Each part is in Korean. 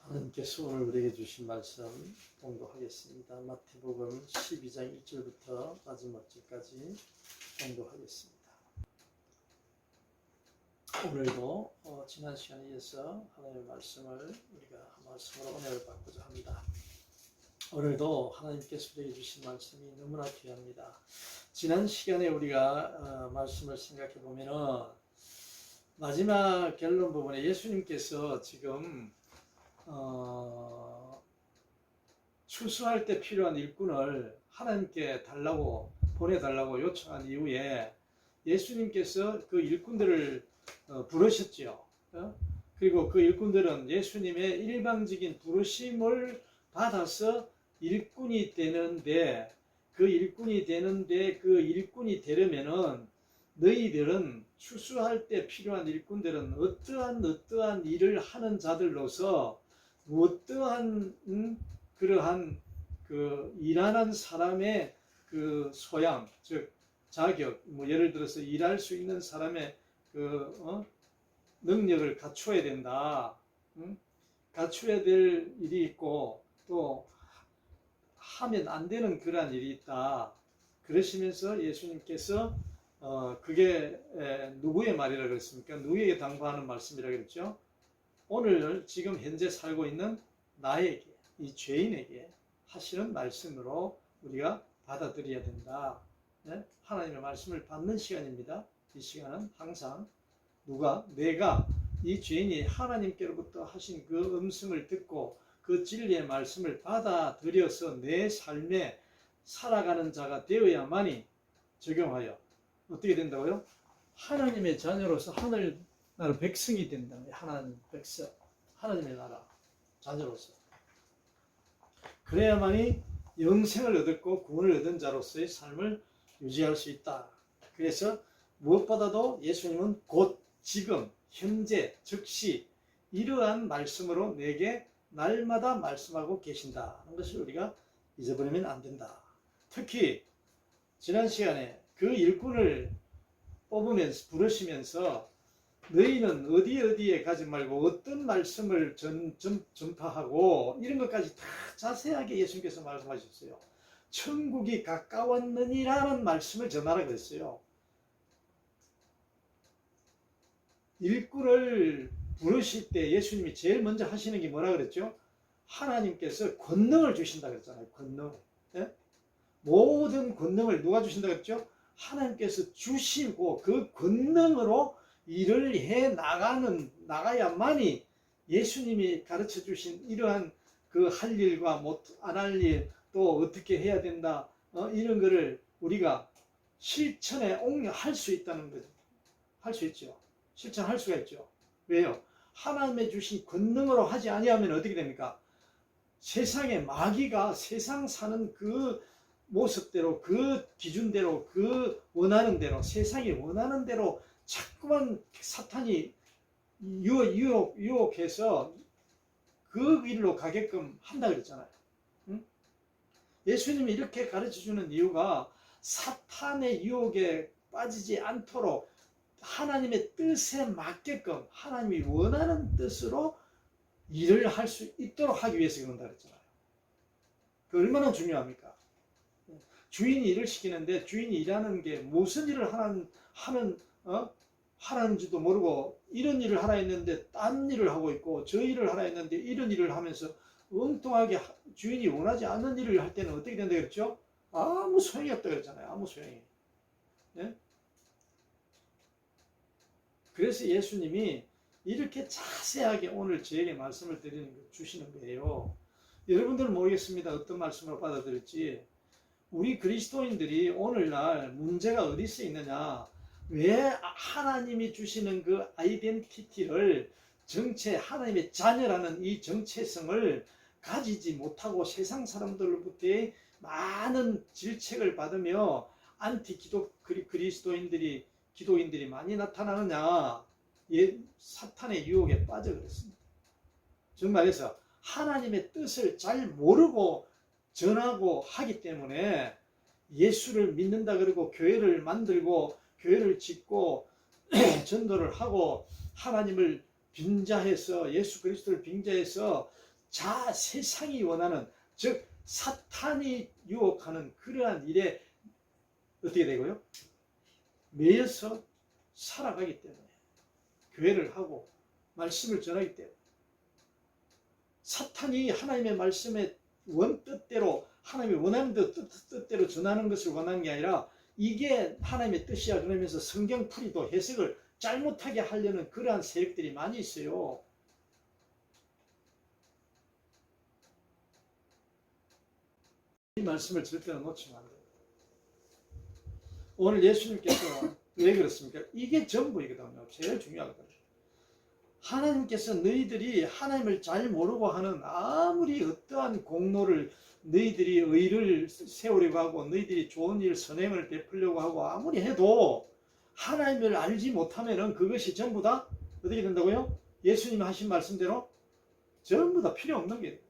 하나님께서 오늘 우리에게 주신 말씀 봉독하겠습니다. 마태복음 12장 1절부터 마지막 절까지 봉독하겠습니다. 오늘도 지난 시간에 이어서 하나님의 말씀을 우리가 말씀으로 은혜를 받고자 합니다. 오늘도 하나님께서 우리에게 주신 말씀이 너무나 귀합니다. 지난 시간에 우리가 말씀을 생각해 보면은 마지막 결론 부분에 예수님께서 지금 추수할 때 필요한 일꾼을 하나님께 보내달라고 요청한 이후에 예수님께서 그 일꾼들을 부르셨죠. 그리고 그 일꾼들은 예수님의 일방적인 부르심을 받아서 일꾼이 되는데 그 일꾼이 되려면은 너희들은 추수할 때 필요한 일꾼들은 어떠한 일을 하는 자들로서 어떠한 그러한 그 일하는 사람의 그 소양, 즉 자격, 예를 들어서 일할 수 있는 사람의 그 능력을 갖춰야 된다. 갖춰야 될 일이 있고 또 하면 안 되는 그러한 일이 있다. 그러시면서 예수님께서 그게 누구의 말이라 그랬습니까? 누구에게 당부하는 말씀이라 그랬죠? 오늘 지금 현재 살고 있는 나에게, 이 죄인에게 하시는 말씀으로 우리가 받아들여야 된다. 하나님의 말씀을 받는 시간입니다. 이 시간은 항상 내가 이 죄인이 하나님께로부터 하신 그 음성을 듣고 그 진리의 말씀을 받아들여서 내 삶에 살아가는 자가 되어야만이 적용하여 어떻게 된다고요? 하나님의 자녀로서 하늘 나라 백성이 된다. 하나님 백성, 하나님의 나라 자녀로서. 그래야만이 영생을 얻었고 구원을 얻은 자로서의 삶을 유지할 수 있다. 그래서 무엇보다도 예수님은 곧 지금 현재 즉시 이러한 말씀으로 내게 날마다 말씀하고 계신다는 것을 우리가 잊어버리면 안 된다. 특히 지난 시간에 그 일꾼을 부르시면서 너희는 어디에 가지 말고 어떤 말씀을 전파하고 이런 것까지 다 자세하게 예수님께서 말씀하셨어요. 천국이 가까웠느니라는 말씀을 전하라 그랬어요. 일꾼을 부르실 때 예수님이 제일 먼저 하시는 게 뭐라 그랬죠? 하나님께서 권능을 주신다 그랬잖아요. 권능. 예? 모든 권능을 누가 주신다 그랬죠? 하나님께서 주시고 그 권능으로 일을 해 나가야만이 예수님이 가르쳐 주신 이러한 그 할 일과 안 할 일 또 어떻게 해야 된다 이런 거를 우리가 실천에 할 수 있다는 거죠. 할 수 있죠. 실천할 수가 있죠. 왜요? 하나님의 주신 권능으로 하지 아니하면 어떻게 됩니까? 세상의 마귀가 세상 사는 그 모습대로 그 기준대로 그 원하는 대로 세상이 원하는 대로 자꾸만 사탄이 유혹해서 그 길로 가게끔 한다 그랬잖아요. 응? 예수님이 이렇게 가르쳐주는 이유가 사탄의 유혹에 빠지지 않도록 하나님의 뜻에 맞게끔 하나님이 원하는 뜻으로 일을 할 수 있도록 하기 위해서 그런다 그랬잖아요. 그 얼마나 중요합니까? 주인이 일을 시키는데 주인이 일하는 게 무슨 일을 하라는지도 모르고 이런 일을 하라 했는데 딴 일을 하고 있고 저 일을 하라 했는데 이런 일을 하면서 엉뚱하게 주인이 원하지 않는 일을 할 때는 어떻게 된다 그랬죠? 아무 소용이 없다 그랬잖아요. 아무 소용이. 네? 그래서 예수님이 이렇게 자세하게 오늘 저에게 말씀을 주시는 거예요. 여러분들은 모르겠습니다. 어떤 말씀을 받아들일지. 우리 그리스도인들이 오늘날 문제가 어디서 있느냐? 왜 하나님이 주시는 그 아이덴티티를 하나님의 자녀라는 이 정체성을 가지지 못하고 세상 사람들로부터의 많은 질책을 받으며 안티 기도인들이 많이 나타나느냐? 사탄의 유혹에 빠져 그랬습니다. 즉 말해서 하나님의 뜻을 잘 모르고 전하고 하기 때문에 예수를 믿는다 그러고 교회를 만들고 교회를 짓고 전도를 하고 하나님을 빙자해서 예수 그리스도를 빙자해서 세상이 원하는, 즉 사탄이 유혹하는 그러한 일에 어떻게 되고요? 매여서 살아가기 때문에, 교회를 하고 말씀을 전하기 때문에, 사탄이 하나님의 말씀의 원뜻대로, 하나님이 원하는 뜻대로 전하는 것을 원하는 게 아니라 이게 하나님의 뜻이야 그러면서 성경 풀이도 해석을 잘못하게 하려는 그러한 세력들이 많이 있어요. 이 말씀을 절대로 놓치면 안 돼요. 오늘 예수님께서 왜 그렇습니까? 이게 전부이거든요. 제일 중요하거든요. 하나님께서 너희들이 하나님을 잘 모르고 하는 아무리 어떠한 공로를, 너희들이 의를 세우려고 하고 너희들이 좋은 일, 선행을 베풀려고 하고 아무리 해도 하나님을 알지 못하면은 그것이 전부 다 어떻게 된다고요? 예수님이 하신 말씀대로 전부 다 필요 없는 게 돼요.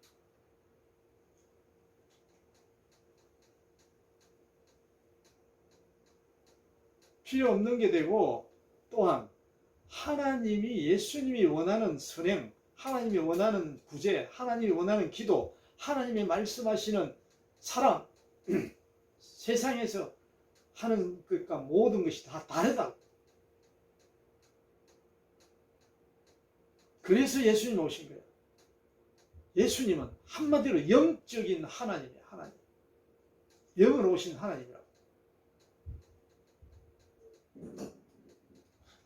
필요 없는 게 되고, 또한 하나님이, 예수님이 원하는 선행, 하나님이 원하는 구제, 하나님이 원하는 기도, 하나님이 말씀하시는 사랑, 세상에서 하는 그러니까 모든 것이 다 다르다. 그래서 예수님이 오신 거예요. 예수님은 한마디로 영적인 하나님이에요. 하나님. 영으로 오신 하나님이라고.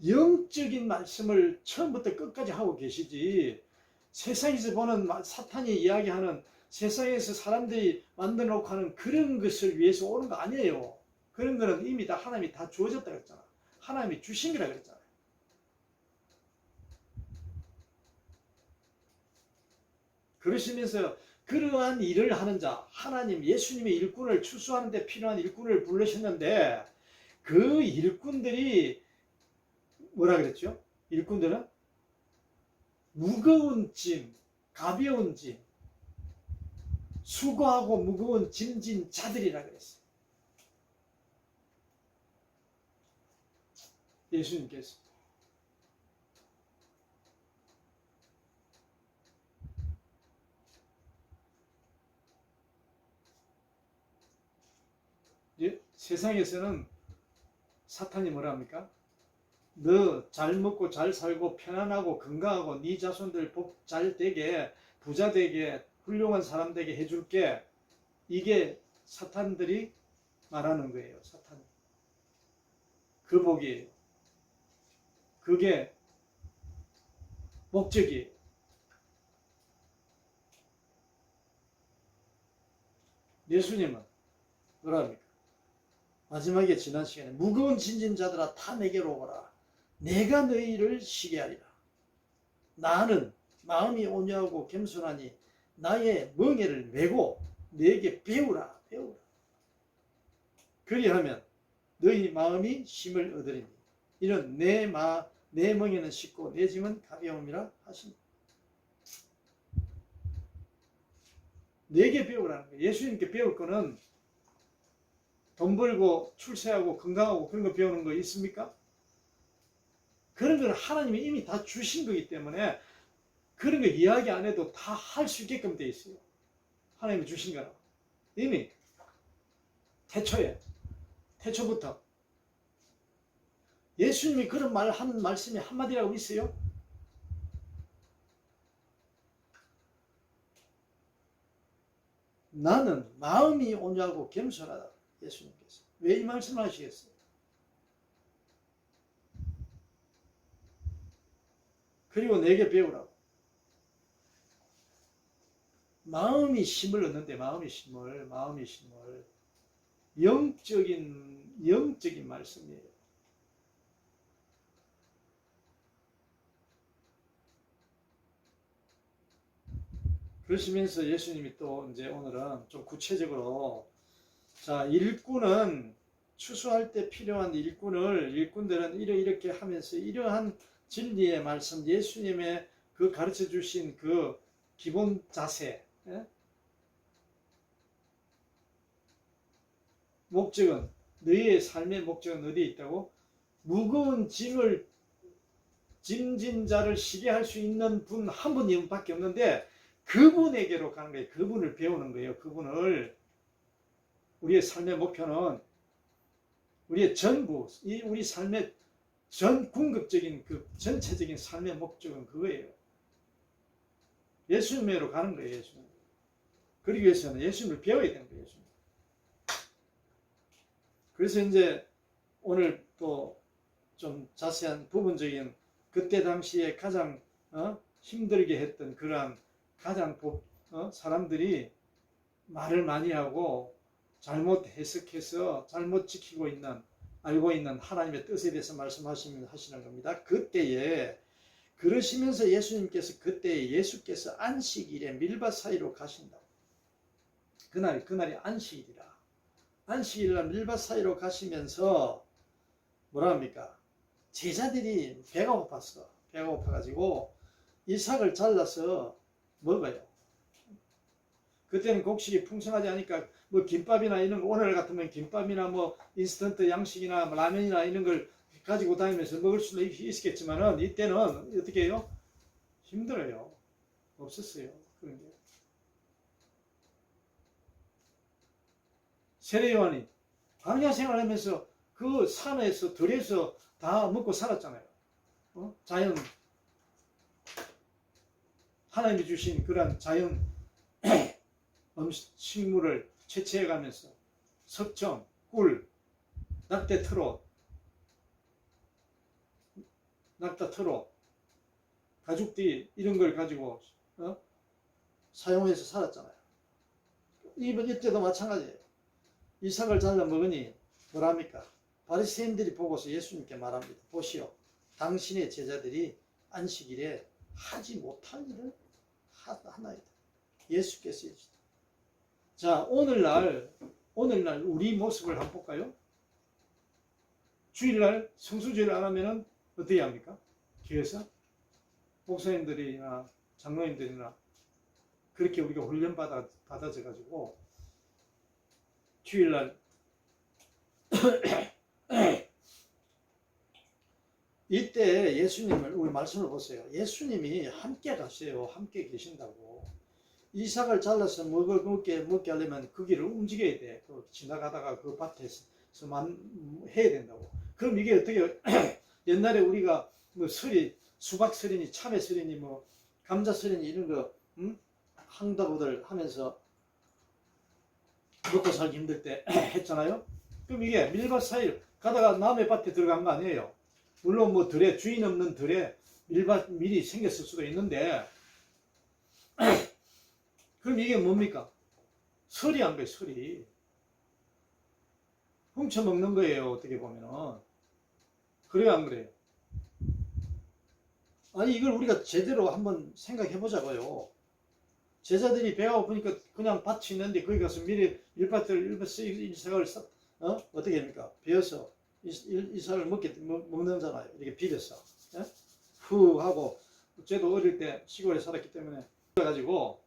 영적인 말씀을 처음부터 끝까지 하고 계시지, 세상에서 보는 사탄이 이야기하는, 세상에서 사람들이 만들어 놓고 하는 그런 것을 위해서 오는 거 아니에요. 그런 거는 이미 다 하나님이 다 주어졌다 그랬잖아. 하나님이 주신 거라 그랬잖아요. 그러시면서 그러한 일을 하는 자, 하나님, 예수님의 일꾼을 추수하는 데 필요한 일꾼을 부르셨는데, 그 일꾼들이 뭐라 그랬죠? 일꾼들은 무거운 짐, 가벼운 짐, 수고하고 무거운 짐진 자들이라 그랬어요. 예수님께서. 세상에서는 사탄이 뭐라 합니까? 너 잘 먹고 잘 살고 편안하고 건강하고 네 자손들 복 잘 되게, 부자 되게, 훌륭한 사람 되게 해줄게. 이게 사탄들이 말하는 거예요. 사탄. 그 복이에요. 그게 목적이에요. 예수님은 뭐라 합니까? 마지막에 지난 시간에 무거운 짐진 자들아 다 내게로 오거라. 내가 너희를 쉬게 하리라. 나는 마음이 온유하고 겸손하니 나의 멍에를 메고 너에게 배우라. 배우라. 그리하면 너희 마음이 쉼을 얻으리니 이는 내 멍에는 쉽고 내 짐은 가벼움이라 하시니. 내게 배우라는 거예요. 예수님께 배울 거는 돈 벌고 출세하고 건강하고 그런 거 배우는 거 있습니까? 그런 건 하나님이 이미 다 주신 거기 때문에 그런 거 이야기 안 해도 다 할 수 있게끔 돼 있어요. 하나님이 주신 거라. 이미 태초부터 예수님이 그런 말 하는 말씀이 한마디라고 있어요? 나는 마음이 온유하고 겸손하다. 예수님께서. 왜 이 말씀을 하시겠어요? 그리고 내게 배우라고. 마음이 힘을 얻는데, 마음이 힘을. 영적인 말씀이에요. 그러시면서 예수님이 또 이제 오늘은 좀 구체적으로, 자, 일꾼은 추수할 때 필요한 일꾼들은 이렇게 하면서 이러한 진리의 말씀, 예수님의 그 가르쳐 주신 그 기본 자세, 목적은, 너희의 삶의 목적은 어디에 있다고? 무거운 짐진 자를 쉬게 할 수 있는 분 한 분밖에 없는데, 그분에게로 가는 거예요. 그분을 배우는 거예요. 그분을. 우리의 삶의 목표는 우리의 전부, 우리 삶의 전 궁극적인 그 전체적인 삶의 목적은 그거예요. 예수님으로 가는 거예요. 예수님. 그러기 위해서는 예수님을 배워야 되는 거예요. 예수님. 그래서 이제 오늘 또 좀 자세한 부분적인 그때 당시에 가장 힘들게 했던 그러한 가장 사람들이 말을 많이 하고 잘못 해석해서 잘못 지키고 있는 알고 있는 하나님의 뜻에 대해서 말씀하시는 겁니다. 그때에 그러시면서 예수님께서 그때 예수께서 안식일에 밀밭 사이로 가신다. 그날이 안식일이라. 안식일날 밀밭 사이로 가시면서 뭐라 합니까? 제자들이 배가 고팠어. 배가 고파가지고 이삭을 잘라서 먹어요. 그때는 곡식이 풍성하지 않으니까 뭐 김밥이나 이런 거, 오늘 같으면 김밥이나 뭐 인스턴트 양식이나 라면이나 이런 걸 가지고 다니면서 먹을 수는 있겠지만은 이때는 어떻게 해요? 힘들어요. 없었어요. 그런 게. 세례 요한이 광야 생활하면서 그 산에서 들에서 다 먹고 살았잖아요. 자연, 하나님이 주신 그런 자연 식물을 채취해가면서 석청, 꿀, 낙타 트롯, 가죽띠 이런 걸 가지고 사용해서 살았잖아요. 이때도 마찬가지예요. 이삭을 잘라 먹으니 뭐랍니까? 바리새인들이 보고서 예수님께 말합니다. 보시오, 당신의 제자들이 안식일에 하지 못할 일을 하나이다. 예수께서 해주시다. 자, 오늘날 우리 모습을 한번 볼까요? 주일날 성수주일 안 하면은 어떻게 합니까? 교회에서 목사님들이나 장로님들이나 그렇게 우리가 훈련 받아져 가지고 주일날 이때 예수님을 우리 말씀을 보세요. 예수님이 함께 가세요. 함께 계신다고. 이삭을 잘라서 먹게 하려면 그 길을 움직여야 돼. 지나가다가 그 밭에서만 해야 된다고. 그럼 이게 어떻게 옛날에 우리가 뭐 수박 설이니 참외 설이니 뭐 감자 설이니 이런 거 한다고들 하면서 먹고 살기 힘들 때 했잖아요. 그럼 이게 밀밭 사이 가다가 남의 밭에 들어간 거 아니에요. 물론 뭐 주인 없는 들에 밀이 생겼을 수도 있는데 그럼 이게 뭡니까? 설이 한 거예요. 설이 훔쳐먹는 거예요. 어떻게 보면은. 그래요 안 그래요? 아니 이걸 우리가 제대로 한번 생각해 보자고요. 제자들이 배가 고프니까 그냥 밭이 있는데 거기 가서 밀밭을 이삭을 어떻게 합니까? 베어서 이삭을 먹는잖아요. 이렇게 비벼서 후 하고. 저도 어릴 때 시골에 살았기 때문에 그래가지고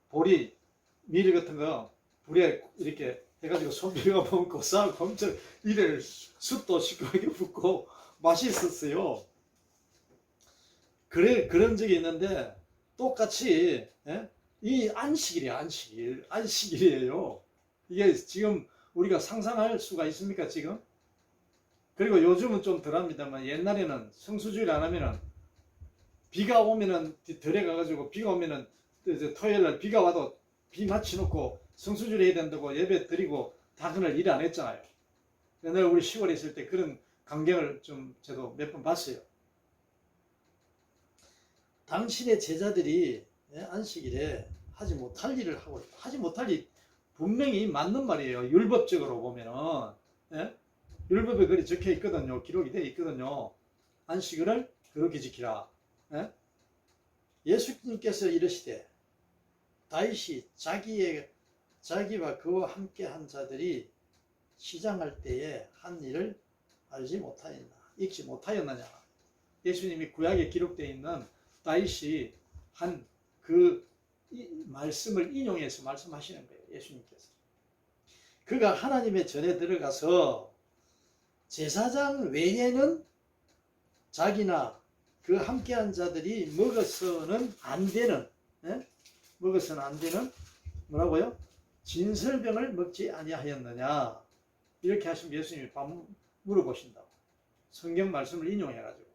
보리 밀 같은 거 불에 이렇게 해가지고 손 비벼 먹고 싸고 엄청 이래 숯도 시끄럽게 붓고 맛있었어요. 그런 적이 있는데 똑같이 이 안식일이에요. 이게 지금 우리가 상상할 수가 있습니까 지금? 그리고 요즘은 좀 덜합니다만 옛날에는 성수주일 안 하면은 비가 오면은 덜에 가가지고 비가 오면은 이제 토요일날 비가 와도 비 맞춰놓고 성수주일 해야 된다고 예배 드리고 다 그날 일 안 했잖아요. 옛날에 우리 시골에 있을 때 그런 광경을 좀 저도 몇 번 봤어요. 당신의 제자들이 안식일에 하지 못할 일을 하고 있다. 하지 못할 일 분명히 맞는 말이에요. 율법적으로 보면은 율법에 그리 적혀 있거든요. 기록이 되어 있거든요. 안식일을 그렇게 지키라. 예수님께서 이르시되 다윗이 자기와 그와 함께한 자들이 시장할 때에 한 일을 알지 못하였나, 읽지 못하였느냐. 예수님이 구약에 기록되어 있는 다윗이 한 그 말씀을 인용해서 말씀하시는 거예요. 예수님께서. 그가 하나님의 전에 들어가서 제사장 외에는 자기나 그 함께한 자들이 먹어서는 안 되는 먹어서는 안 되는 뭐라고요? 진설병을 먹지 아니하였느냐 이렇게 하시면 예수님이 물어보신다고. 성경 말씀을 인용해가지고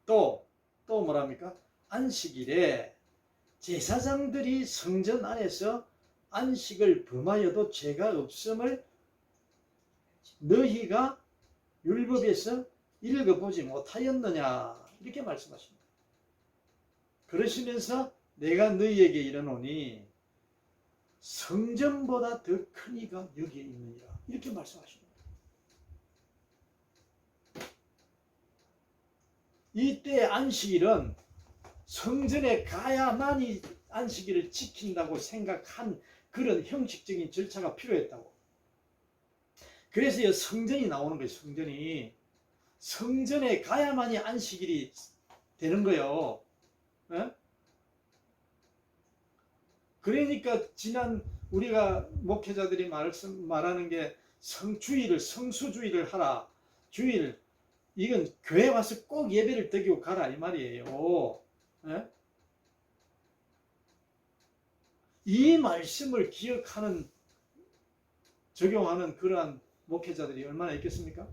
또 뭐랍니까? 안식일에 제사장들이 성전 안에서 안식을 범하여도 죄가 없음을 너희가 율법에서 읽어보지 못하였느냐 이렇게 말씀하십니다. 그러시면서 내가 너희에게 이르노니 성전보다 더 큰 이가 여기에 있느니라 이렇게 말씀하십니다. 이때 안식일은 성전에 가야만이 안식일을 지킨다고 생각한 그런 형식적인 절차가 필요했다고. 그래서 성전이 나오는 거예요. 성전에 가야만이 안식일이 되는 거예요. 네? 그러니까 지난 우리가 목회자들이 말하는 게 성수주의를 하라. 주일 이건 교회 와서 꼭 예배를 드리고 가라 이 말이에요. 네? 이 말씀을 기억하는 적용하는 그러한 목회자들이 얼마나 있겠습니까?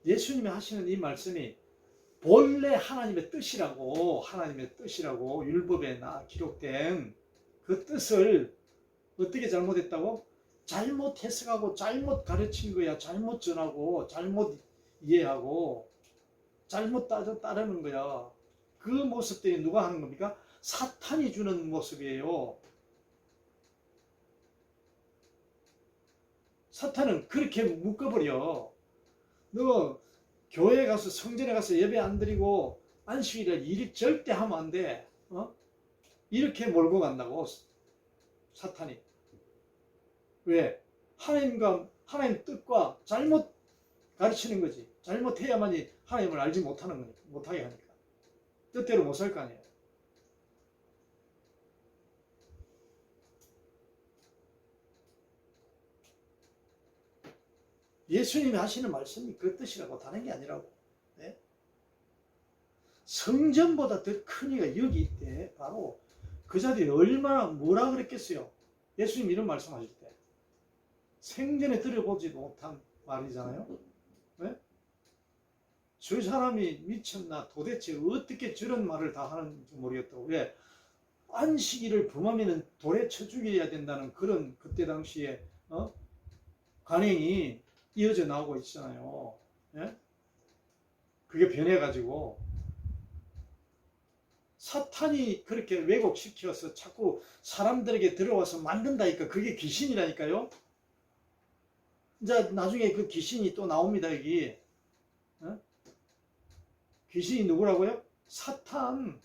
예수님이 하시는 이 말씀이 본래 하나님의 뜻이라고 율법에 기록된 그 뜻을 어떻게 잘못했다고? 잘못 해석하고 잘못 가르친 거야. 잘못 전하고 잘못 이해하고 잘못 따르는 거야. 그 모습들이 누가 하는 겁니까? 사탄이 주는 모습이에요. 사탄은 그렇게 묶어버려. 너 교회 가서 성전에 가서 예배 안 드리고 안식일에 일 절대 하면 안 돼. 이렇게 몰고 간다고 사탄이. 왜? 하나님 뜻과 잘못 가르치는 거지. 잘못해야만이 하나님을 알지 못하게 하니까. 뜻대로 못 살 거 아니에요. 예수님이 하시는 말씀이 그 뜻이라고 다른 게 아니라고. 네? 성전보다 더 큰 이가 여기 있대. 바로 그 자들이 얼마나 뭐라 그랬겠어요. 예수님 이런 말씀하실 때 생전에 들어보지도 못한 말이잖아요. 네? 저 사람이 미쳤나 도대체 어떻게 저런 말을 다 하는지 모르겠다고. 왜? 안식일을 범하면 돌에 쳐 죽여야 된다는 그런 그때 당시에 관행이 이어져 나오고 있잖아요. 예? 그게 변해가지고 사탄이 그렇게 왜곡시켜서 자꾸 사람들에게 들어와서 만든다니까. 그게 귀신이라니까요. 이제 나중에 그 귀신이 또 나옵니다. 여기. 예? 귀신이 누구라고요? 사탄,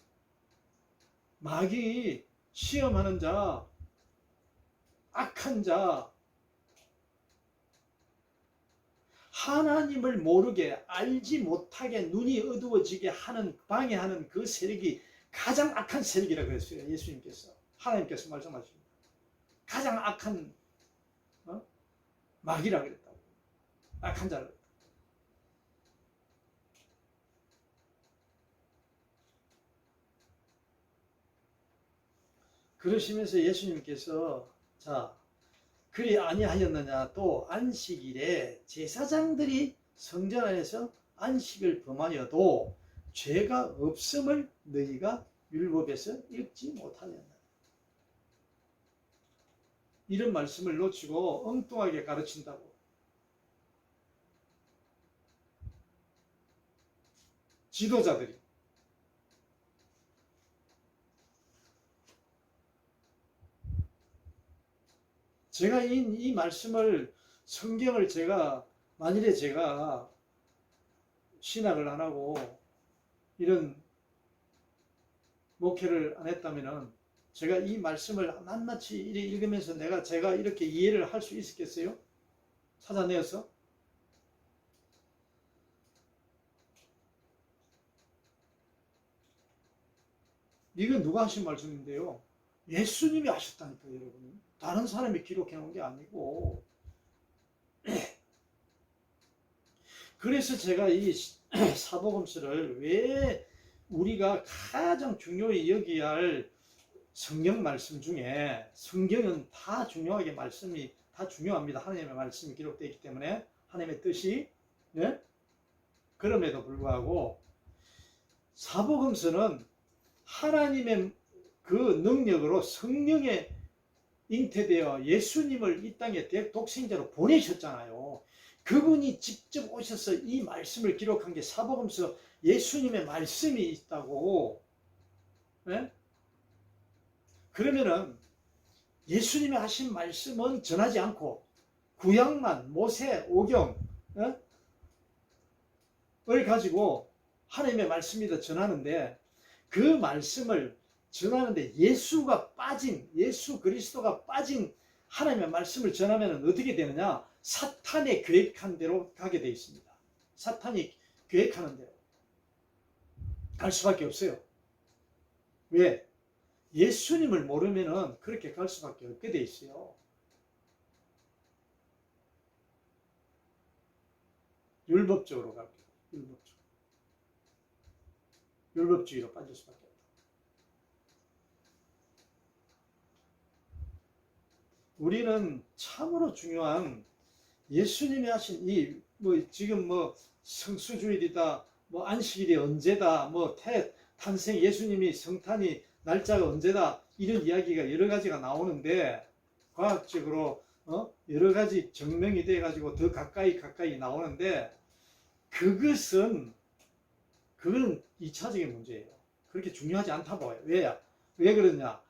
마귀, 시험하는 자, 악한 자, 하나님을 모르게 알지 못하게 눈이 어두워지게 하는 방해하는 그 세력이 가장 악한 세력이라고 그랬어요. 예수님께서. 하나님께서 말씀하십니다. 가장 악한 마귀라고 그랬다고. 악한 자라고 그랬다고. 그러시면서 예수님께서 자 그리 아니하였느냐. 또 안식일에 제사장들이 성전 안에서 안식을 범하여도 죄가 없음을 너희가 율법에서 읽지 못하였느냐. 이런 말씀을 놓치고 엉뚱하게 가르친다고. 지도자들이. 제가 이 말씀을 성경을 만일에 제가 신학을 안 하고 이런 목회를 안 했다면은 제가 이 말씀을 낱낱이 읽으면서 제가 이렇게 이해를 할 수 있었겠어요? 찾아내어서? 이건 누가 하신 말씀인데요? 예수님이 하셨다니까요, 여러분. 다른 사람이 기록해 놓은 게 아니고. 그래서 제가 이 사복음서를 왜 우리가 가장 중요히 여기야 할 성경 말씀 중에, 성경은 다 중요하게 말씀이 다 중요합니다. 하나님의 말씀이 기록되어 있기 때문에, 하나님의 뜻이. 네? 그럼에도 불구하고 사복음서는 하나님의 그 능력으로 성령에 잉태되어 예수님을 이 땅에 독생자로 보내셨잖아요. 그분이 직접 오셔서 이 말씀을 기록한 게 사복음서, 예수님의 말씀이 있다고. 네? 그러면은 예수님이 하신 말씀은 전하지 않고 구약만, 모세, 오경 을 가지고 하나님의 말씀이다 전하는데, 그 말씀을 전하는데 예수가 빠진, 예수 그리스도가 빠진 하나님의 말씀을 전하면 어떻게 되느냐? 사탄의 계획한 대로 가게 되어 있습니다. 사탄이 계획하는 대로 갈 수밖에 없어요. 왜? 예수님을 모르면 그렇게 갈 수밖에 없게 되어 있어요. 율법적으로 갈게요. 율법주의로 빠질 수밖에 없다. 우리는 참으로 중요한 예수님이 하신 이 지금 성수주일이다, 안식일이 언제다, 탄생 예수님이 성탄이 날짜가 언제다, 이런 이야기가 여러 가지가 나오는데, 과학적으로 여러 가지 증명이 돼 가지고 더 가까이 나오는데, 그건 2차적인 문제예요. 그렇게 중요하지 않다 봐요. 왜 그러냐?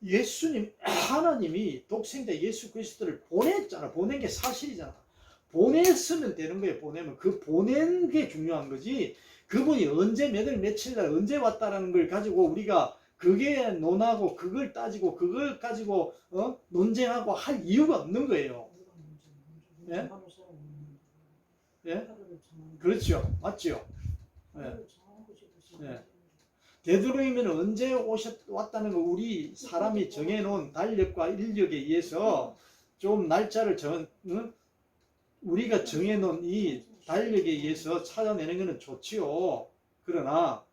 예수님, 하나님이 독생자 예수 그리스도를 보냈잖아. 보낸 게 사실이잖아. 보냈으면 되는 거예요. 보내면. 그 보낸 게 중요한 거지. 그분이 언제 몇 월 며칠 날 언제 왔다라는 걸 가지고 우리가 그게 논하고 그걸 따지고 그걸 가지고 논쟁하고 할 이유가 없는 거예요. 예? 예? 그렇죠. 맞죠? 예. 예. 되도록이면 언제 왔다는 거, 우리 사람이 정해놓은 달력과 인력에 의해서 좀 날짜를 우리가 정해놓은 이 달력에 의해서 찾아내는 것은 좋지요. 그러나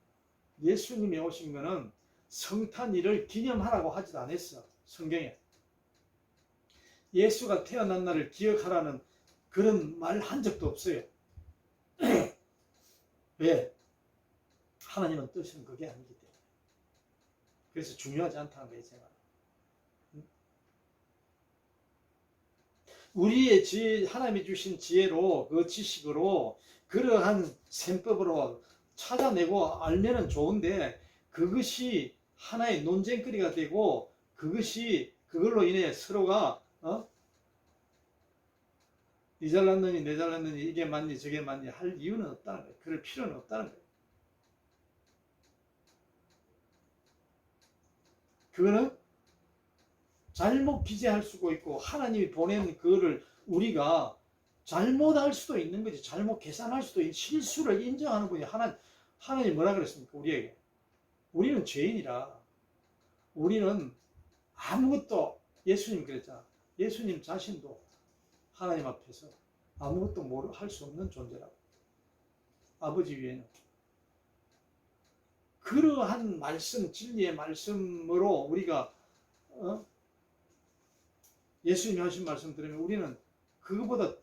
예수님이 오신 것은 성탄일을 기념하라고 하지도 않았어. 성경에 예수가 태어난 날을 기억하라는 그런 말 한 적도 없어요. 왜? 하나님은 뜻은 그게 아니기 때문에. 그래서 중요하지 않다는 거예요, 제가. 우리의 하나님이 주신 지혜로, 그 지식으로, 그러한 셈법으로 찾아내고 알면은 좋은데, 그것이 하나의 논쟁거리가 되고, 그걸로 인해 서로가 니 잘났느니 내 잘났느니 이게 맞니 저게 맞니 할 이유는 없다는 거예요. 그럴 필요는 없다는 거예요. 그거는 잘못 기재할 수도 있고, 하나님이 보낸 그거를 우리가 잘못할 수도 있는 거지. 잘못 계산할 수도 있고, 실수를 인정하는 분이 하나님 뭐라 그랬습니까? 우리에게. 우리는 죄인이라. 우리는 아무것도, 예수님 그랬잖아. 예수님 자신도 하나님 앞에서 아무것도 할 수 없는 존재라고. 아버지 위에는. 그러한 말씀, 진리의 말씀으로 우리가 예수님이 하신 말씀 들으면 우리는 그거보다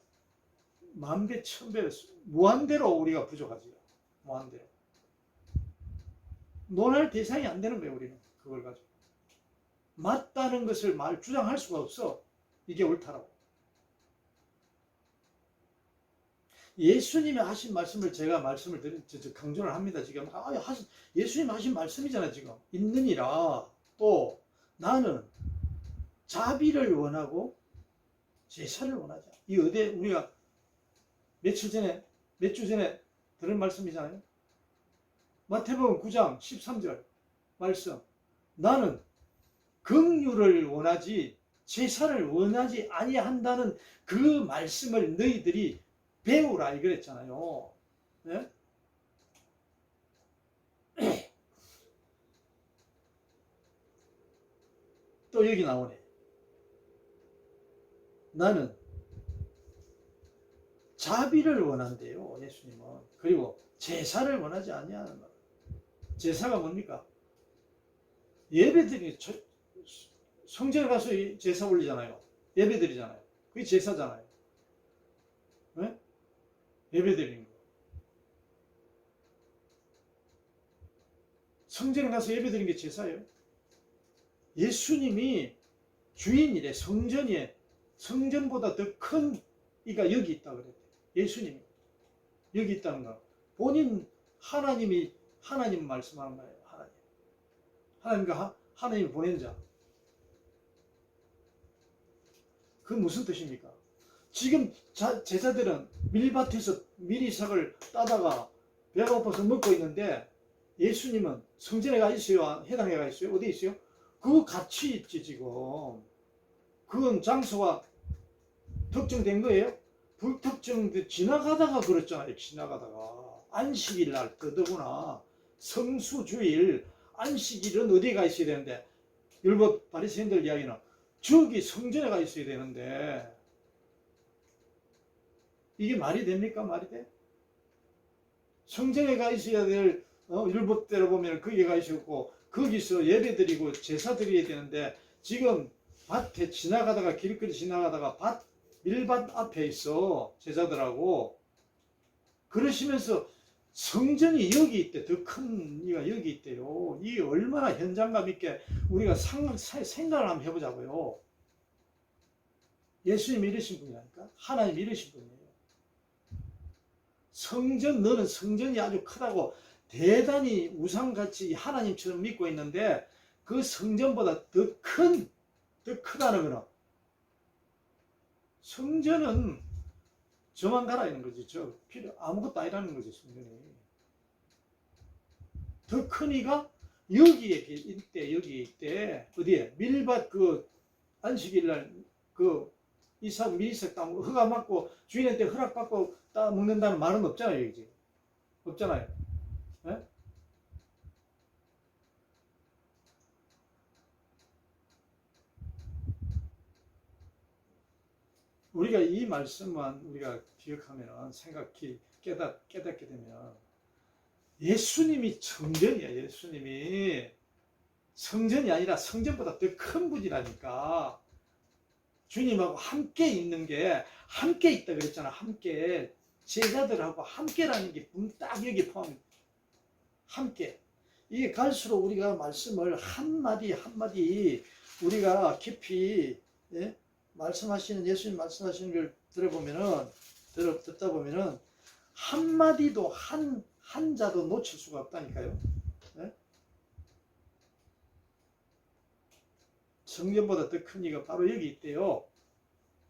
만배, 천배, 무한대로 우리가 부족하지요. 무한대로. 논할 대상이 안 되는 거예요, 우리는. 그걸 가지고. 맞다는 것을 주장할 수가 없어. 이게 옳다라고. 예수님이 하신 말씀을 제가 강조를 합니다. 지금 예수님 하신 말씀이잖아. 지금 있느니라. 또 나는 자비를 원하고 제사를 원하자. 이 우리가 몇 주 전에 들은 말씀이잖아요. 마태복음 9장 13절 말씀. 나는 긍휼을 원하지 제사를 원하지 아니한다는 그 말씀을 너희들이 배우라 이거랬잖아요. 네? 또 여기 나오네. 나는 자비를 원한대요. 예수님은. 그리고 제사를 원하지 아니하는 것. 제사가 뭡니까? 예배드리는, 성전에 가서 제사 올리잖아요. 예배드리잖아요. 그게 제사잖아요. 네? 예배드리는 거. 성전에 가서 예배드리는 게 제사예요. 예수님이 주인이래. 성전에, 성전보다 더 큰 이가 여기 있다 그랬대. 예수님이 여기 있다는 거. 본인 하나님 말씀하는 거예요. 하나님이 보낸 자. 그 무슨 뜻입니까? 지금 제자들은 밀밭에서 미리삭을 따다가 배가 고파서 먹고 있는데 예수님은 성전에 가 있어요? 회당에 가 있어요? 어디 있어요? 그 같이 있지 지금. 그건 장소가 특정된 거예요? 불특정돼 지나가다가 그랬잖아요. 지나가다가 안식일 날 더더구나 성수주일 안식일은 어디에 가 있어야 되는데 율법 바리새인들 이야기는 저기 성전에 가 있어야 되는데 이게 말이 됩니까? 말이 돼? 성전에 가 있어야 될 율법대로 보면 거기에 가 있었고 거기서 예배드리고 제사 드려야 되는데 지금 밭에 지나가다가 길거리 지나가다가 밀밭 앞에 있어 제자들하고 그러시면서 성전이 여기 있대. 더 큰 이가 여기 있대요. 이게 얼마나 현장감 있게 우리가 생각을 한번 해보자고요. 예수님이 이러신 분이라니까. 하나님이 이러신 분이에요. 너는 성전이 아주 크다고 대단히 우상같이 하나님처럼 믿고 있는데 그 성전보다 더 크다는 거는 성전은 저만 가라 이런 거지. 아무것도 아니라는 거지. 성전이 더 큰 이가 여기에 있대. 어디에? 밀밭 안식일날 이삭 미리삭 따 허가 맞고 주인한테 허락 받고 따 먹는다는 말은 없잖아요. 여기 없잖아요. 네? 우리가 이 말씀만 우리가 기억하면 깨닫게 되면 예수님이 성전이야. 예수님이 성전이 아니라 성전보다 더 큰 분이라니까. 주님하고 함께 있는 게 함께 있다 그랬잖아. 함께 제자들하고 함께라는 게 딱 여기 포함. 함께 이게 갈수록 우리가 말씀을 한마디 한마디 우리가 깊이 예수님 말씀하시는 걸 듣다 보면은 한마디도 한자도 놓칠 수가 없다니까요. 네? 성전보다 더 큰 이가 바로 여기 있대요.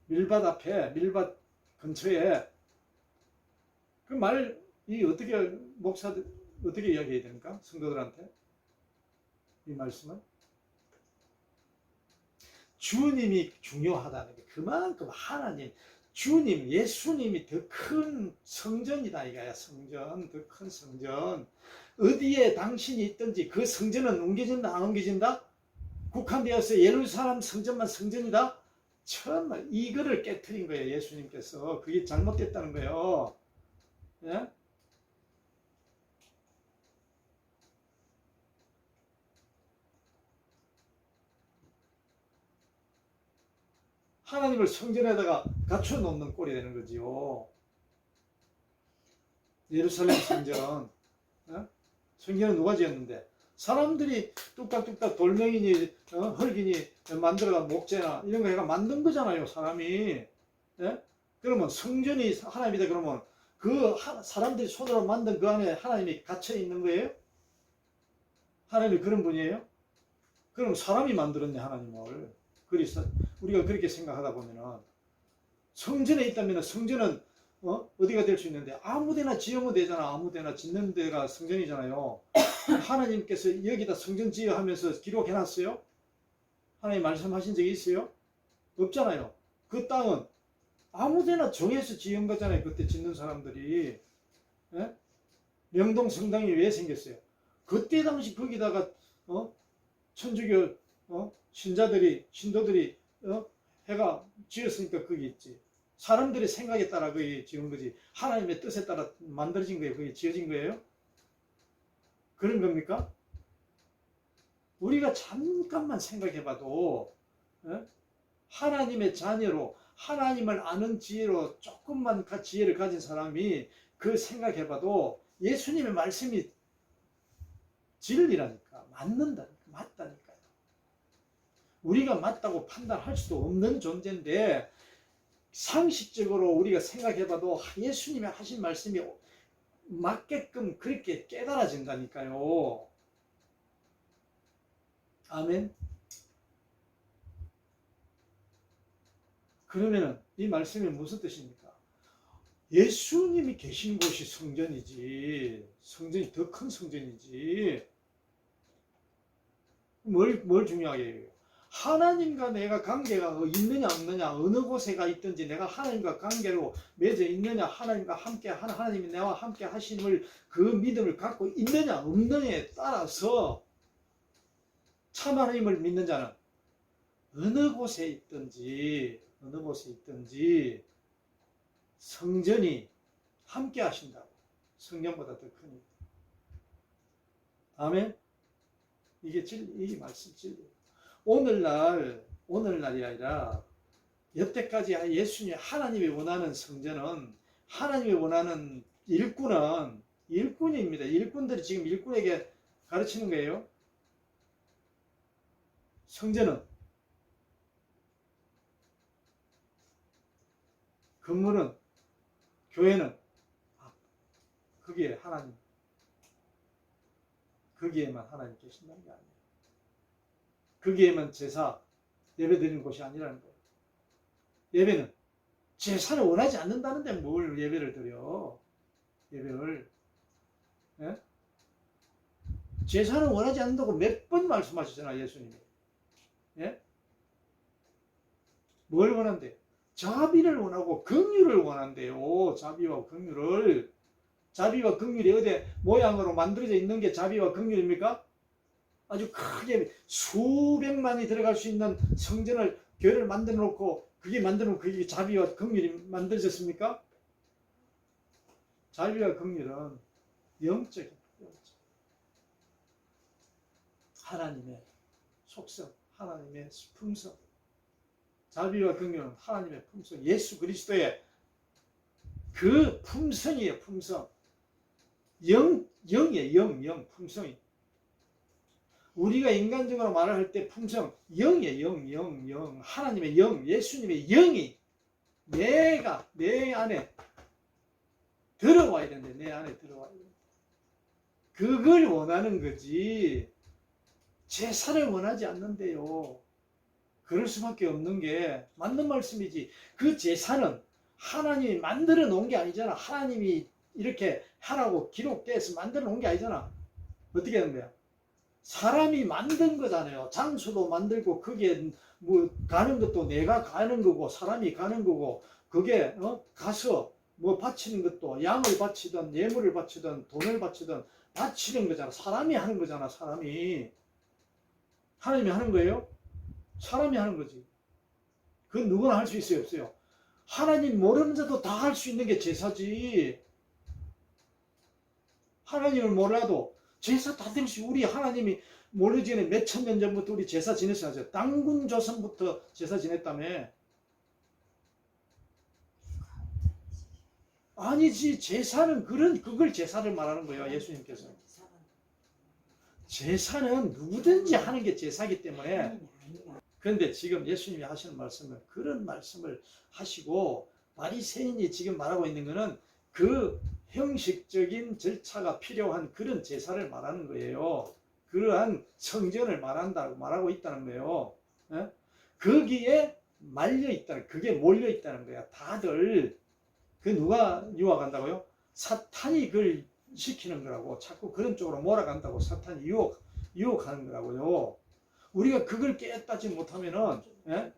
밀밭 앞에, 밀밭 근처에. 그 이 목사들, 어떻게 이야기해야 됩니까? 성도들한테? 이 말씀은? 주님이 중요하다는 게 그만큼 하나님, 주님, 예수님이 더 큰 성전이다 이거야. 성전, 더 큰 성전. 어디에 당신이 있든지 그 성전은 옮겨진다 안 옮겨진다? 국한되어서 예루살렘 성전만 성전이다? 정말 이거를 깨트린 거예요. 예수님께서. 그게 잘못됐다는 거예요. 예? 하나님을 성전에다가 갖춰 놓는 꼴이 되는 거지요. 예루살렘 성전. 성전은 누가 지었는데? 사람들이 뚝딱뚝딱 돌멩이니 흙이니 만들어가 목재나 이런 거 해가 만든 거잖아요. 사람이. 예? 그러면 성전이 하나님이다 그러면 그 사람들이 손으로 만든 그 안에 하나님이 갇혀 있는 거예요? 하나님이 그런 분이에요? 그럼 사람이 만들었네 하나님을. 그래서 우리가 그렇게 생각하다 보면은 성전에 있다면 성전은 어디가 될 수 있는데 아무데나 지으면 되잖아. 아무데나 짓는 데가 성전이잖아요. 하나님께서 여기다 성전 지어 하면서 기록해놨어요? 하나님 말씀하신 적이 있어요? 없잖아요. 그 땅은 아무데나 정해서 지은 거잖아요. 그때 짓는 사람들이. 예? 명동 성당이 왜 생겼어요? 그때 당시 거기다가 천주교 신도들이 해가 지었으니까 거기 있지. 사람들의 생각에 따라 그게 지은 거지. 하나님의 뜻에 따라 만들어진 거예요. 그게 지어진 거예요. 그런 겁니까? 우리가 잠깐만 생각해봐도 하나님의 자녀로 하나님을 아는 지혜로 조금만 지혜를 가진 사람이 그 생각해봐도 예수님의 말씀이 진리라니까, 맞는다니까, 맞다니까요. 우리가 맞다고 판단할 수도 없는 존재인데 상식적으로 우리가 생각해봐도 예수님의 하신 말씀이 맞게끔 그렇게 깨달아진다니까요. 아멘. 그러면은 이 말씀이 무슨 뜻입니까? 예수님이 계신 곳이 성전이지, 성전이 더 큰 성전이지. 뭘 중요하게 해요? 하나님과 내가 관계가 있느냐 없느냐, 어느 곳에가 있든지 내가 하나님과 관계로 맺어 있느냐, 하나님과 함께 하나님이 나와 함께 하심을 그 믿음을 갖고 있느냐 없느냐에 따라서 참 하나님을 믿는 자는 어느 곳에 있든지 성전이 함께 하신다고. 성전보다 더 크니. 아멘. 이게 말씀 진리. 오늘날이 아니라 여태까지 예수님 하나님이 원하는 성전은, 하나님이 원하는 일꾼입니다. 일꾼들이 지금 일꾼에게 가르치는 거예요. 성전은, 건물은, 교회는 거기에 하나님, 거기에만 하나님 계신다는 게 아니에요. 거기에만 제사 예배 드리는 곳이 아니라는 거예요. 예배는 제사를 원하지 않는다는데 뭘 예배를 드려? 예배를. 예? 제사는 원하지 않는다고 몇 번 말씀하시잖아요, 예수님이. 예? 뭘 원한대요? 자비를 원하고 긍휼을 원한대요. 자비와 긍휼을. 자비와 긍휼이 어디 모양으로 만들어져 있는 게 자비와 긍휼입니까? 아주 크게 수백만이 들어갈 수 있는 성전을, 교회를 만들어 놓고 그게 자비와 긍휼이 만들어졌습니까? 자비와 긍휼은 영적. 하나님의 속성, 하나님의 품성. 자비와 긍휼은 하나님의 품성, 예수 그리스도의 그 품성이에요. 품성. 영이에요. 품성이. 우리가 인간적으로 말을 할 때 품성, 영이에요. 영. 하나님의 영, 예수님의 영이 내 안에 들어와야 되는데, 내 안에 들어와야 돼. 그걸 원하는 거지. 제사를 원하지 않는데요. 그럴 수밖에 없는 게 맞는 말씀이지. 그 제사는 하나님이 만들어 놓은 게 아니잖아. 하나님이 이렇게 하라고 기록돼서 만들어 놓은 게 아니잖아. 어떻게 하는 거야? 사람이 만든 거잖아요. 장소도 만들고 거기에 뭐 가는 것도 내가 가는 거고 사람이 가는 거고, 그게 가서 뭐 바치는 것도 양을 바치든 예물을 바치든 돈을 바치든 바치는 거잖아. 사람이 하는 거잖아. 사람이. 하나님이 하는 거예요? 사람이 하는 거지. 그건 누구나 할 수 있어요, 없어요? 하나님 모르는 자도 다 할 수 있는 게 제사지. 하나님을 몰라도 제사 다 될 수. 우리 하나님이 모르기 전에 몇 천 년 전부터 우리 제사 지냈어요. 당군 조선부터 제사 지냈다며. 아니지. 제사는 그걸 제사를 말하는 거예요, 예수님께서. 제사는 누구든지 하는 게 제사이기 때문에. 그런데 지금 예수님이 하시는 말씀은 그런 말씀을 하시고, 바리새인이 지금 말하고 있는 것은 그 형식적인 절차가 필요한 그런 제사를 말하는 거예요. 그러한 성전을 말하고 있다는 거예요. 예? 거기에 말려 있다는, 그게 몰려 있다는 거야. 다들. 그 누가 유혹한다고요? 사탄이 그걸 시키는 거라고. 자꾸 그런 쪽으로 몰아간다고. 사탄이 유혹하는 거라고요. 우리가 그걸 깨닫지 못하면은, 예?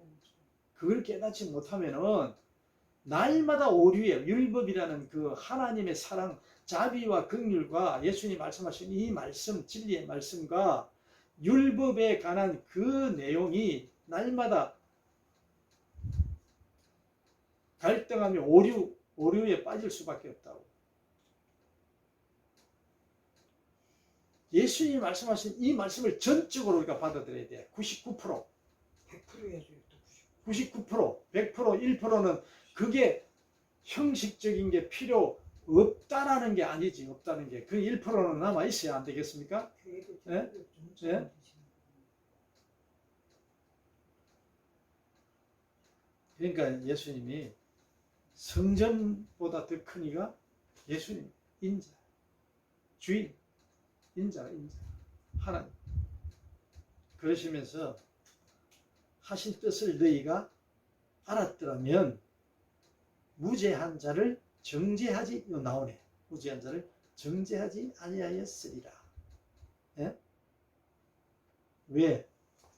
그걸 깨닫지 못하면은 날마다 오류예요. 율법이라는 그 하나님의 사랑, 자비와 긍휼과 예수님이 말씀하신 이 말씀, 진리의 말씀과 율법에 관한 그 내용이 날마다 갈등하며 오류에 빠질 수밖에 없다고. 예수님이 말씀하신 이 말씀을 전적으로 우리가 받아들여야 돼. 99%. 100% 해야죠. 99%, 100%, 1%는 그게 형식적인 게 필요 없다라는 게 아니지. 없다는 게. 그 1%는 남아 있어야 안 되겠습니까? 예? 예? 그러니까 예수님이 성전보다 더 큰 이가 예수님, 인자, 주인, 인자, 하나님. 그러시면서 하신 뜻을 너희가 알았더라면 무죄한 자를 정죄하지, 나오네. 무죄한 자를 정죄하지 아니하였으리라. 예? 왜?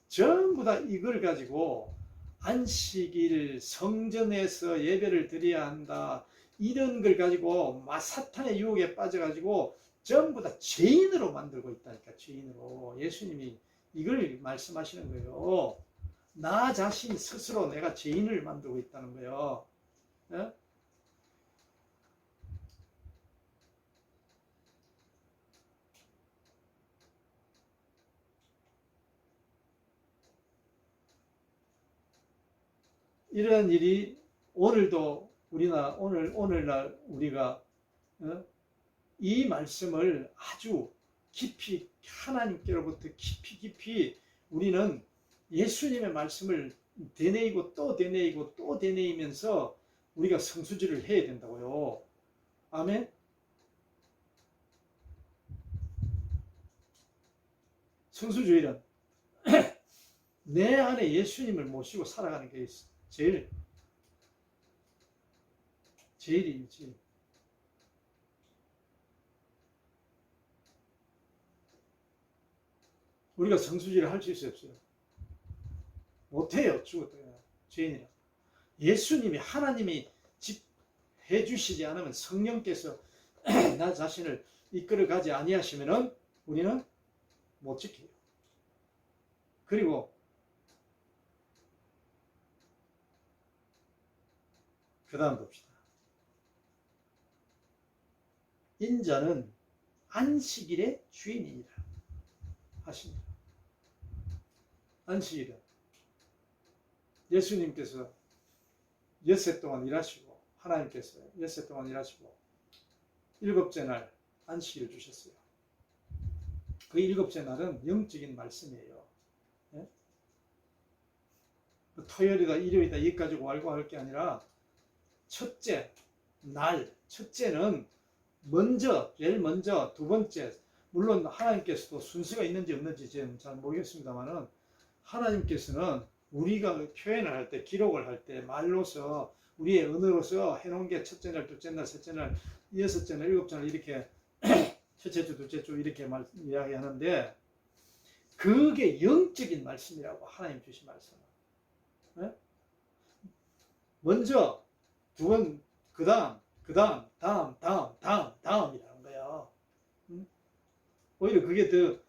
전부 다 이걸 가지고 안식일 성전에서 예배를 드려야 한다. 이런 걸 가지고 사탄의 유혹에 빠져가지고 전부 다 죄인으로 만들고 있다니까. 죄인으로. 예수님이 이걸 말씀하시는 거예요. 나 자신 스스로 내가 죄인을 만들고 있다는 거예요. 예? 이런 일이 오늘도 오늘날 우리가 이 말씀을 아주 깊이 하나님께로부터 깊이 우리는 예수님의 말씀을 되뇌이고 또 되뇌이고 또 되뇌이면서 우리가 성수질을 해야 된다고요. 아멘. 성수주의는 내 안에 예수님을 모시고 살아가는 게 제일. 우리가 성수질을 할 수 있어요, 없어요? 못해요. 죽었다. 죄인이라. 예수님이 하나님이 해주시지 않으면 성령께서 나 자신을 이끌어가지 아니하시면은 우리는 못 지켜요. 그리고 그 다음 봅시다. 인자는 안식일의 주인이니라 하십니다. 안식일은 예수님께서 엿새 동안 일하시고 하나님께서 엿새 동안 일하시고 일곱째 날 안식일을 주셨어요. 그 일곱째 날은 영적인 말씀이에요. 예? 토요일이다 일요일이다 여기까지 왈가할 게 아니라 첫째 날, 첫째는 먼저, 제일 먼저, 두 번째, 물론 하나님께서도 순서가 있는지 없는지 저는 잘 모르겠습니다만은 하나님께서는 우리가 표현을 할 때, 기록을 할 때 말로서 우리의 언어로서 해놓은 게 첫째 날, 둘째 날, 셋째 날, 여섯째 날, 일곱째 날 이렇게 첫째 주, 둘째 주 이렇게 이야기하는데 그게 영적인 말씀이라고 하나님 주신 말씀. 네? 먼저 두 번, 그 다음이라는 거예요. 오히려 그게 더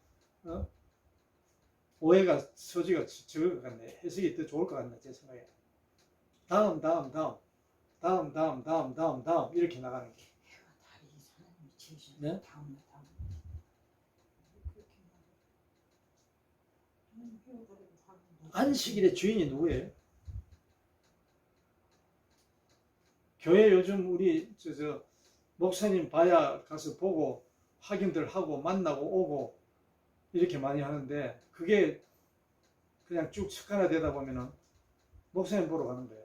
오해가 소지가 적을 것 같네. 해석이 더 좋을 것 같네. 제 생각에. 다음 이렇게 나가는 게. 네? 안식일의 주인이 누구예요? 교회 요즘 우리 목사님 봐야 가서 보고 확인들 하고 만나고 오고 이렇게 많이 하는데 그게 그냥 쭉 습관화되다 보면은 목사님 보러 가는 거예요.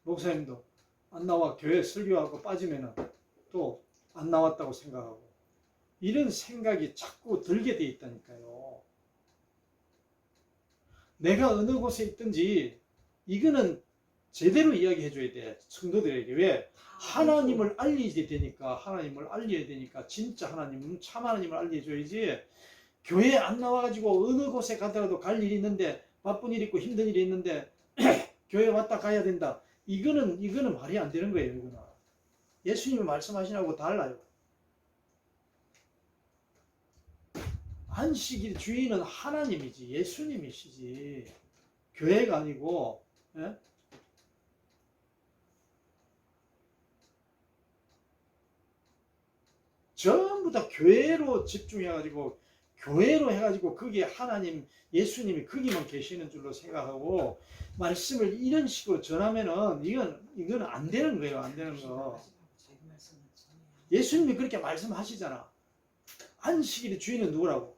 목사님도 안 나와 교회 설교하고 빠지면은 또 안 나왔다고 생각하고 이런 생각이 자꾸 들게 돼 있다니까요. 내가 어느 곳에 있든지 이거는 제대로 이야기해 줘야 돼. 성도들에게. 왜? 하나님을 알려야 되니까. 하나님을 알려야 되니까. 진짜 하나님, 참 하나님을 알려줘야지. 교회에 안 나와가지고 어느 곳에 가더라도 갈 일이 있는데 바쁜 일이 있고 힘든 일이 있는데 교회 왔다 가야 된다. 이거는 말이 안 되는 거예요. 이거는. 예수님이 말씀하시라고 달라요. 안식일 주인은 하나님이지 예수님이시지 교회가 아니고. 예? 전부 다 교회로 집중해가지고 교회로 해가지고 거기에 하나님 예수님이 거기만 계시는 줄로 생각하고 말씀을 이런 식으로 전하면은 이건 안 되는 거예요. 안 되는 거. 예수님이 그렇게 말씀하시잖아. 안식일의 주인은 누구라고?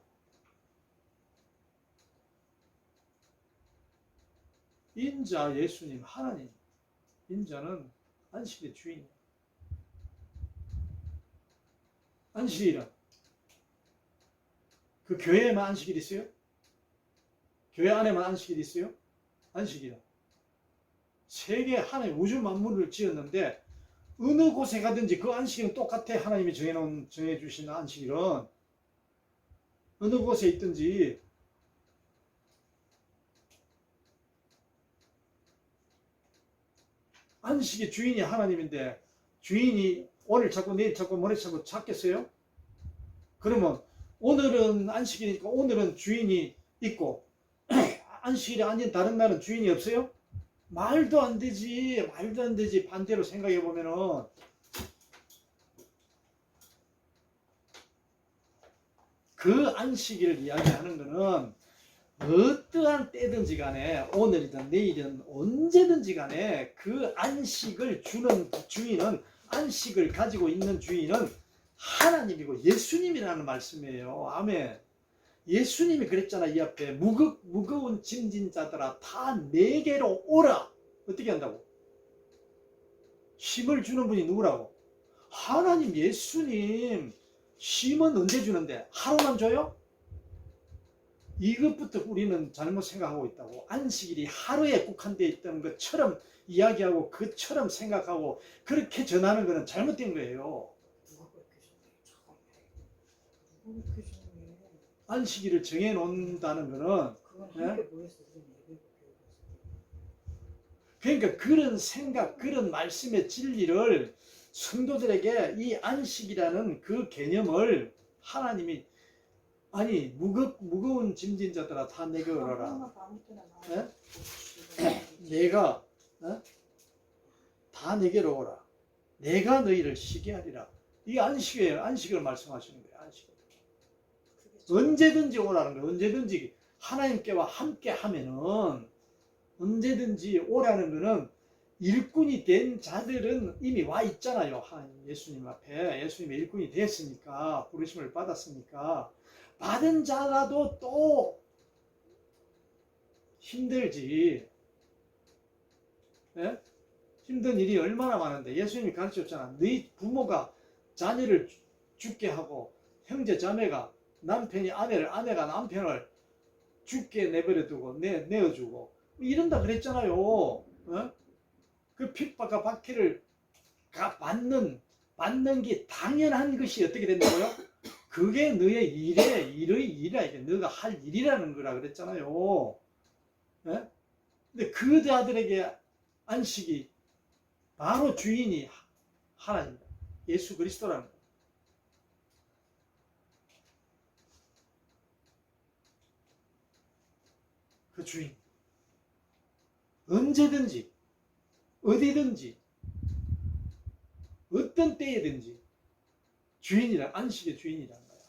인자 예수님 하나님. 인자는 안식일의 주인이야. 안식일은 그 교회에만 안식일이 있어요? 교회 안에만 안식일이 있어요? 안식일은 세계 하나님 우주 만물을 지었는데 어느 곳에 가든지 그 안식일은 똑같아. 하나님이 정해주신 안식일은 어느 곳에 있든지. 안식의 주인이 하나님인데 주인이 오늘 찾고 내일 찾고 모레 찾고 찾겠어요? 그러면 오늘은 안식일이니까 오늘은 주인이 있고 안식일이 아닌 다른 날은 주인이 없어요? 말도 안 되지. 말도 안 되지. 반대로 생각해 보면은 그 안식일을 이야기하는 거는 어떠한 때든지 간에 오늘이든 내일이든 언제든지 간에 그 안식을 주는 주인은 안식을 가지고 있는 주인은 하나님이고 예수님이라는 말씀이에요. 아멘. 예수님이 그랬잖아. 이 앞에 무거운 짐진 자들아 다 내게로 오라. 어떻게 한다고? 힘을 주는 분이 누구라고? 하나님 예수님. 힘은 언제 주는데? 하루만 줘요? 이것부터 우리는 잘못 생각하고 있다고. 안식일이 하루에 국한되어 있다는 것처럼 이야기하고 그처럼 생각하고 그렇게 전하는 것은 잘못된 거예요. 누가 그렇게 전해? 누가 그렇게 전해? 안식일을 정해놓는다는 것은 그건 함께 모여서 우리는 예배를 그러니까 그런 생각, 그런 말씀의 진리를 성도들에게 이 안식이라는 그 개념을 하나님이 아니 무거운 짐진 자들아 다 내게 오라라. 내가 다 내게로 오라. 내가 너희를 쉬게 하리라. 이 안식이에요. 안식을 말씀하시는 거예요. 안식. 언제든지 오라는 거예요. 언제든지 하나님께와 함께 하면은 언제든지 오라는 거는 일꾼이 된 자들은 이미 와 있잖아요. 하나님 예수님 앞에. 예수님의 일꾼이 됐으니까 부르심을 받았으니까 받은 자라도 또 힘들지. 예? 힘든 일이 얼마나 많은데 예수님이 가르쳤잖아. 너희 부모가 자녀를 죽게 하고 형제 자매가 남편이 아내를 아내가 남편을 죽게 내버려 두고 내어주고 이런다 그랬잖아요. 어? 그 핍박과 박해를 받는 게 당연한 것이 어떻게 된다고요? 그게 너의 일의 일이야. 이게 너가 할 일이라는 거라 그랬잖아요. 예? 근데 그 자들에게 안식이 바로 주인이 하나님입니다. 예수 그리스도라는 거예요. 그 주인. 언제든지 어디든지 어떤 때에든지 안식의 주인이란 거야.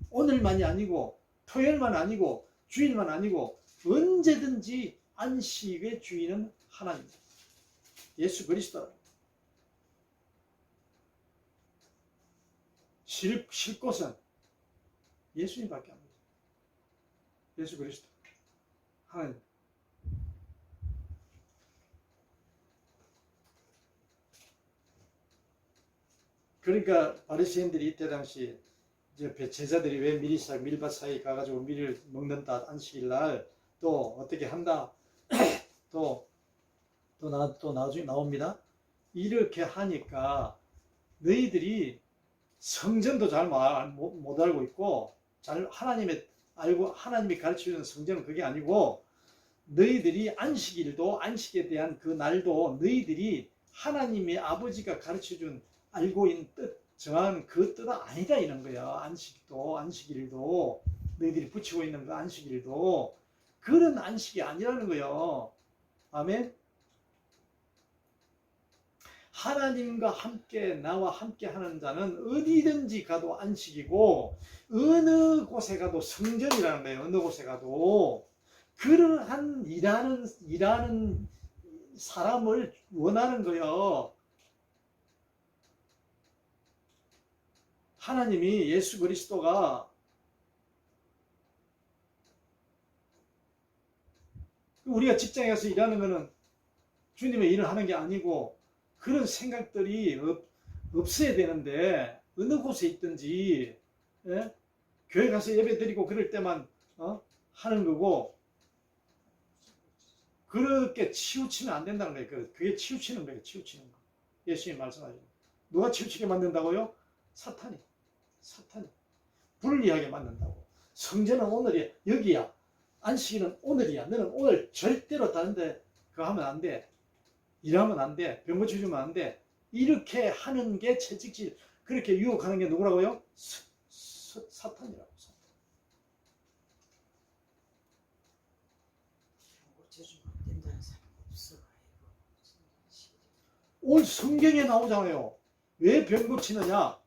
오늘만이 아니고 토요일만 아니고 주일만 아니고 언제든지 안식의 주인은 하나님입니다. 예수 그리스도. 쉴 곳은 예수님밖에 안 돼요. 예수 그리스도. 하나님. 그러니까 바리새인들이 이때 당시 이제 제자들이 왜 밀밭 사이에 가가지고 밀을 먹는다 안식일 날 또 어떻게 한다 또 나중에 나옵니다. 이렇게 하니까 너희들이 성전도 잘 못 알고 있고 잘 하나님이 가르쳐주는 성전은 그게 아니고 너희들이 안식일도 안식에 대한 그 날도 너희들이 하나님의 아버지가 가르쳐준 알고 있는 뜻 정한 그 뜻은 아니다 이런 거야. 안식도 안식일도 너희들이 붙이고 있는 그 안식일도 그런 안식이 아니라는 거예요. 아멘. 하나님과 함께 나와 함께 하는 자는 어디든지 가도 안식이고 어느 곳에 가도 성전이라는 거예요. 어느 곳에 가도 그러한 일하는 사람을 원하는 거예요. 하나님이 예수 그리스도가 우리가 직장에 가서 일하는 것은 주님의 일을 하는 게 아니고 그런 생각들이 없어야 되는데 어느 곳에 있든지 예? 교회 가서 예배 드리고 그럴 때만 하는 거고 그렇게 치우치면 안 된다는 거예요. 그게 치우치는 거예요. 치우치는 거. 예수님 말씀하시죠. 누가 치우치게 만든다고요? 사탄이. 불리하게 만든다고. 성전은 오늘이야. 여기야. 안식일은 오늘이야. 너는 오늘 절대로 다른데 그거 하면 안 돼. 일하면 안 돼. 병 고쳐주면 안 돼. 이렇게 하는 게 채찍질. 그렇게 유혹하는 게 누구라고요? 사탄이라고. 고쳐주면 안 된다는 사람 없어. 올 성경에 나오잖아요. 왜 병 고치느냐?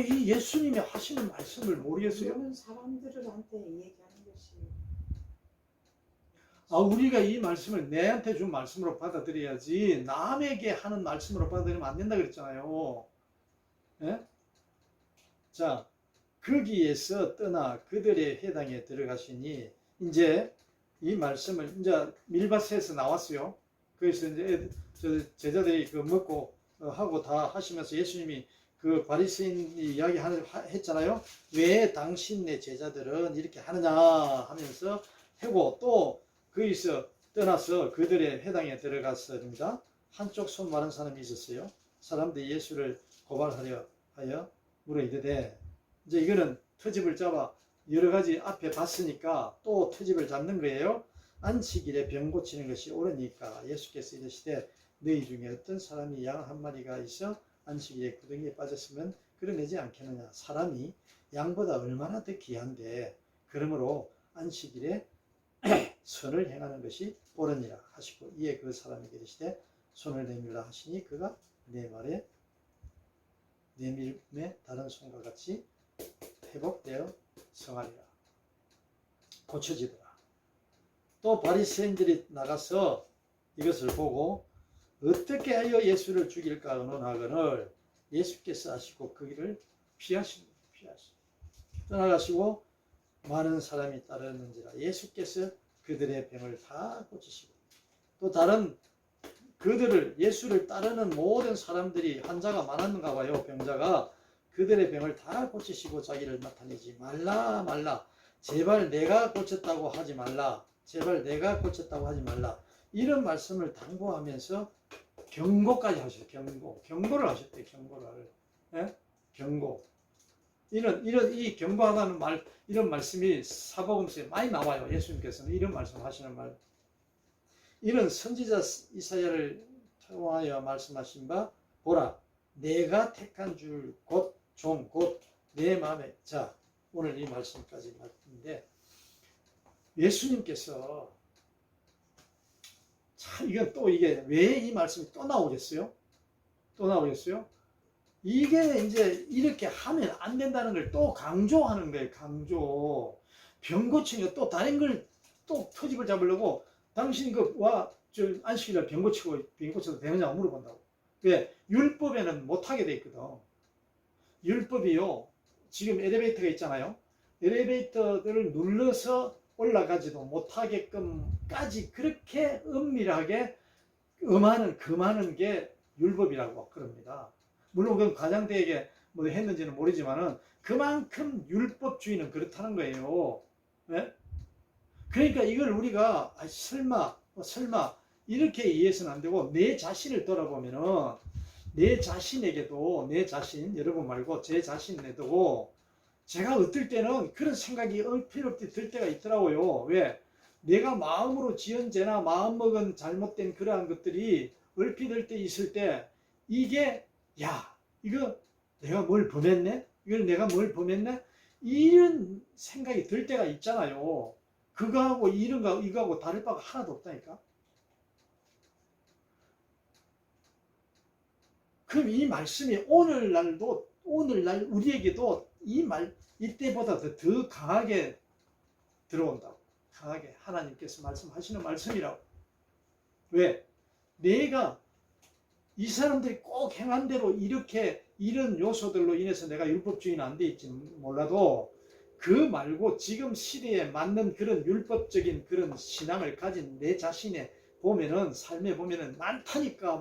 이 예수님이 하시는 말씀을 모르겠어요? 그러는 사람들한테 얘기하는 것이 우리가 이 말씀을 내한테 준 말씀으로 받아들여야지 남에게 하는 말씀으로 받아들이면 안 된다 그랬잖아요. 예? 자, 거기에서 떠나 그들의 회당에 들어가시니 이제 이 말씀을 이제 밀밭에서 나왔어요. 그래서 이제 제자들이 그 먹고 하고 다 하시면서 예수님이 그 바리새인 이야기 했잖아요. 왜 당신네 제자들은 이렇게 하느냐 하면서 하고 또 거기서 떠나서 그들의 회당에 들어갔습니다. 한쪽 손 마른 사람이 있었어요. 사람들이 예수를 고발하려 하여 물어이르되 이제 이거는 트집을 잡아 여러 가지 앞에 봤으니까 또 트집을 잡는 거예요. 안식일에 병 고치는 것이 옳으니까 예수께서 이르시되 너희 중에 어떤 사람이 양 한 마리가 있어 안식일에 구덩이에 빠졌으면 끌어내지 않겠느냐. 사람이 양보다 얼마나 더 귀한데 그러므로 안식일에 선을 행하는 것이 옳으니라 하시고 이에 그 사람에게 이르시되 손을 내밀라 하시니 그가 내 말에 내밀매 다른 손과 같이 회복되어 성하리라. 고쳐지더라. 또 바리새인들이 나가서 이것을 보고 어떻게 하여 예수를 죽일까 의논하거늘 예수께서 하시고 그 길을 피하십니다. 떠나가시고 많은 사람이 따르는지라. 예수께서 그들의 병을 다 고치시고 또 다른 그들을 예수를 따르는 모든 사람들이 환자가 많았는가 봐요. 병자가 그들의 병을 다 고치시고 자기를 나타내지 말라. 제발 내가 고쳤다고 하지 말라. 이런 말씀을 당부하면서 경고까지 하셨어요. 경고를 하셨대요. 예? 경고. 이 경고하다는 이런 말씀이 사복음서에 많이 나와요. 예수님께서는 이런 말씀 하시는 말. 이런 선지자 이사야를 통하여 말씀하신 바 보라 내가 택한 줄 곧 내 마음에. 자, 오늘 이 말씀까지 말인데 예수님께서 참 이게 왜 이 말씀이 또 나오겠어요? 이게 이제 이렇게 하면 안 된다는 걸 또 강조하는 거예요. 강조. 병 고치는 거 또 다른 걸 또 터집을 잡으려고 당신 안식일날 병 고쳐도 되느냐고 물어본다고. 왜? 율법에는 못하게 돼 있거든. 율법이요. 지금 엘리베이터가 있잖아요. 엘리베이터를 눌러서 올라가지도 못하게끔까지 그렇게 엄밀하게 금하는 게 율법이라고 그럽니다. 물론 그건 과장되게 뭐 했는지는 모르지만은 그만큼 율법주의는 그렇다는 거예요. 네? 그러니까 이걸 우리가 설마 이렇게 이해해서는 안 되고 내 자신을 돌아보면은 내 자신에게도 여러분 말고 제 자신에도 제가 어떨 때는 그런 생각이 얼핏 들 때가 있더라고요. 왜? 내가 마음으로 지은 죄나 마음먹은 잘못된 그러한 것들이 얼핏 들 때 있을 때 이게 야, 이거 내가 뭘 범했네? 이걸 내가 뭘 범했네? 이런 생각이 들 때가 있잖아요. 그거하고 이런 거 이거하고 다를 바가 하나도 없다니까. 그럼 이 말씀이 오늘날 우리에게도 이때보다 더 강하게 들어온다고. 강하게 하나님께서 말씀하시는 말씀이라고. 왜? 내가 이 사람들이 꼭 행한 대로 이렇게 이런 요소들로 인해서 내가 율법주의는 안 돼 있지는 몰라도 그 말고 지금 시대에 맞는 그런 율법적인 그런 신앙을 가진 내 자신의 보면은 삶에 보면은 많다니까.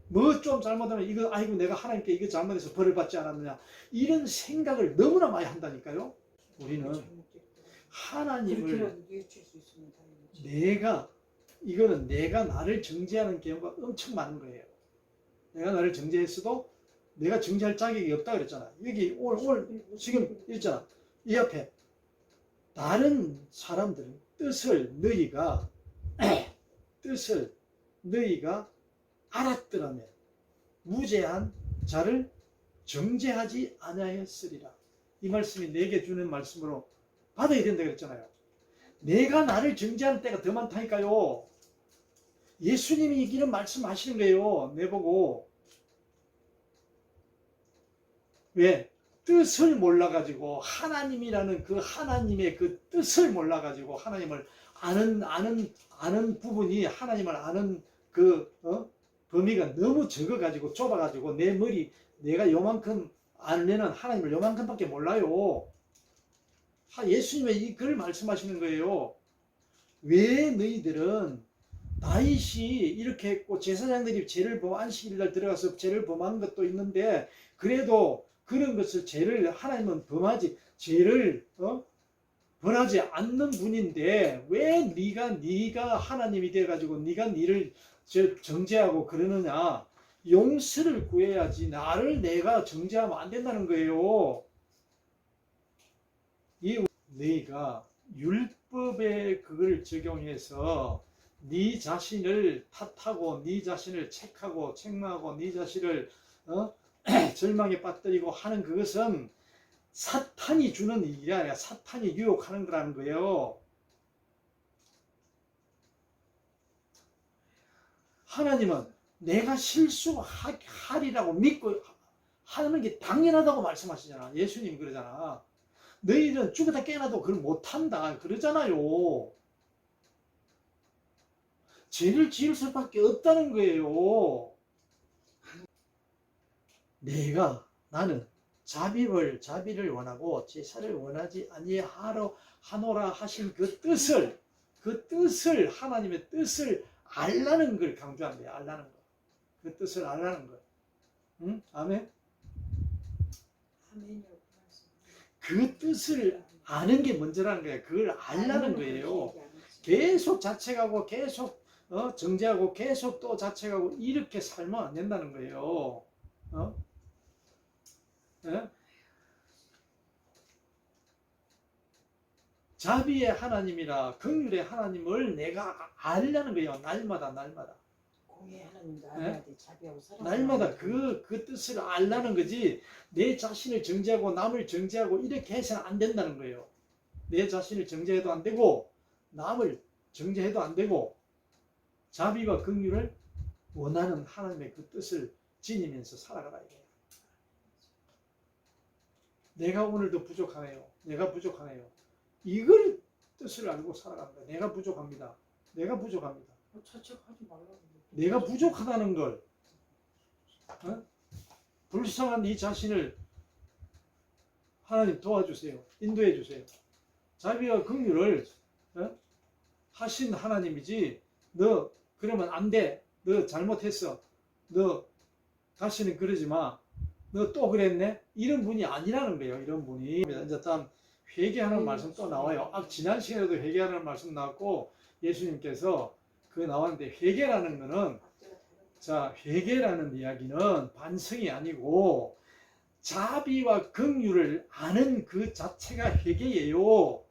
뭐 좀 잘못하면 이거 아이고 내가 하나님께 이거 잘못해서 벌을 받지 않았느냐 이런 생각을 너무나 많이 한다니까요. 우리는 하나님을 이거는 내가 나를 정죄하는 경우가 엄청 많은 거예요. 내가 나를 정죄했어도 내가 정죄할 자격이 없다 그랬잖아. 여기 오늘 지금 있잖아. 이 앞에 다른 사람들은 뜻을 너희가 알았더라면 무죄한 자를 정죄하지 아니하였으리라. 이 말씀이 내게 주는 말씀으로 받아야 된다 그랬잖아요. 내가 나를 정죄하는 때가 더 많다니까요. 예수님이 이기는 말씀하시는 거예요. 내보고. 왜? 뜻을 몰라가지고 하나님이라는 그 하나님의 그 뜻을 몰라가지고 하나님을 아는 부분이 하나님을 아는 그 범위가 너무 적어가지고 좁아가지고 내가 요만큼 알면은 하나님을 요만큼밖에 몰라요. 예수님의 이 글을 말씀하시는 거예요. 왜 너희들은 다윗이 이렇게 했고 제사장들이 안식일날 들어가서 죄를 범한 것도 있는데 그래도 그런 것을 하나님은 죄를 벌하지 않는 분인데 왜 네가 하나님이 돼가지고 네가 니를 정죄하고 그러느냐. 용서를 구해야지 나를 내가 정죄하면 안 된다는 거예요. 너희가 율법의 그걸 적용해서 네 자신을 탓하고 네 자신을 책하고 책망하고 네 자신을 절망에 빠뜨리고 하는 그것은 사탄이 주는 일이 아니라 사탄이 유혹하는 거라는 거예요. 하나님은 내가 실수하리라고 믿고 하는 게 당연하다고 말씀하시잖아. 예수님이 그러잖아. 너희는 죽었다 깨어나도 그걸 못한다 그러잖아요. 죄를 지을 수밖에 없다는 거예요. 나는 자비를 원하고 제사를 원하지 아니하노라 하신 그 뜻을 하나님의 뜻을 알라는 걸 강조한 거예요. 알라는 거. 그 뜻을 알라는 거. 응? 아멘? 그 뜻을 아는 게 먼저라는 거예요. 그걸 알라는 거예요. 계속 자책하고 계속 정죄하고 계속 또 자책하고 이렇게 살면 안 된다는 거예요. 예? 자비의 하나님이라 긍휼의 하나님을 내가 알려는 거예요. 날마다 공의 하나님도 알아야 돼. 자비하고 사랑. 날마다 그 뜻을 알라는 거지. 내 자신을 정죄하고 남을 정죄하고 이렇게 해서는 안 된다는 거예요. 내 자신을 정죄해도 안 되고 남을 정죄해도 안 되고 자비와 긍휼을 원하는 하나님의 그 뜻을 지니면서 살아가라 이거예요. 내가 오늘도 부족하네요. 내가 부족하네요. 이걸 뜻을 알고 살아가는 거예요. 내가 부족합니다. 자책하지 말라고. 내가 부족하다는 걸 불쌍한 이 자신을 하나님 도와주세요. 인도해 주세요. 자비와 긍휼을 하신 하나님이지 너 그러면 안 돼. 너 잘못했어. 너 다시는 그러지 마. 너 또 그랬네. 이런 분이 아니라는 거예요. 이런 분이. 이제 다음 회개하는 말씀 또 나와요. 지난 시간에도 회개하는 말씀 나왔고 예수님께서 그 나왔는데 회개라는 거는 회개라는 이야기는 반성이 아니고 자비와 긍휼을 아는 그 자체가 회개예요.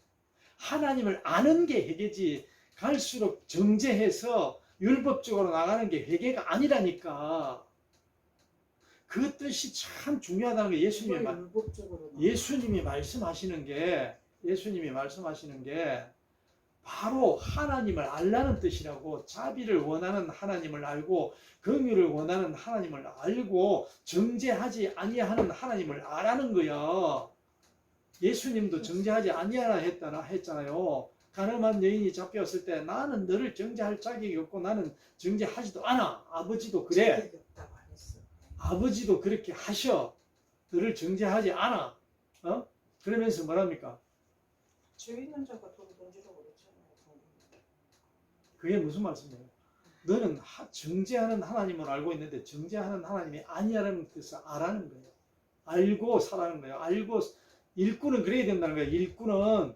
하나님을 아는 게 회개지. 갈수록 정죄해서 율법적으로 나가는 게 회개가 아니라니까. 그 뜻이 참 중요하다는 게 예수님이 말씀하시는 게 바로 하나님을 알라는 뜻이라고. 자비를 원하는 하나님을 알고 긍휼을 원하는 하나님을 알고 정죄하지 아니하는 하나님을 알라는 거야. 예수님도 정죄하지 아니하라 했잖아요. 가늠한 여인이 잡혀왔을 때 나는 너를 정죄할 자격이 없고 나는 정죄하지도 않아. 아버지도 그래. 아버지도 그렇게 하셔. 너를 정죄하지 않아. 그러면서 뭐랍니까? 죄 있는 자가 돌을 던지라고 그랬잖아요. 그게 무슨 말씀이에요? 너는 정죄하는 하나님을 알고 있는데 정죄하는 하나님이 아니라는 뜻을 알라는 거예요. 알고 살라는 거예요. 알고. 일꾼은 그래야 된다는 거예요. 일꾼은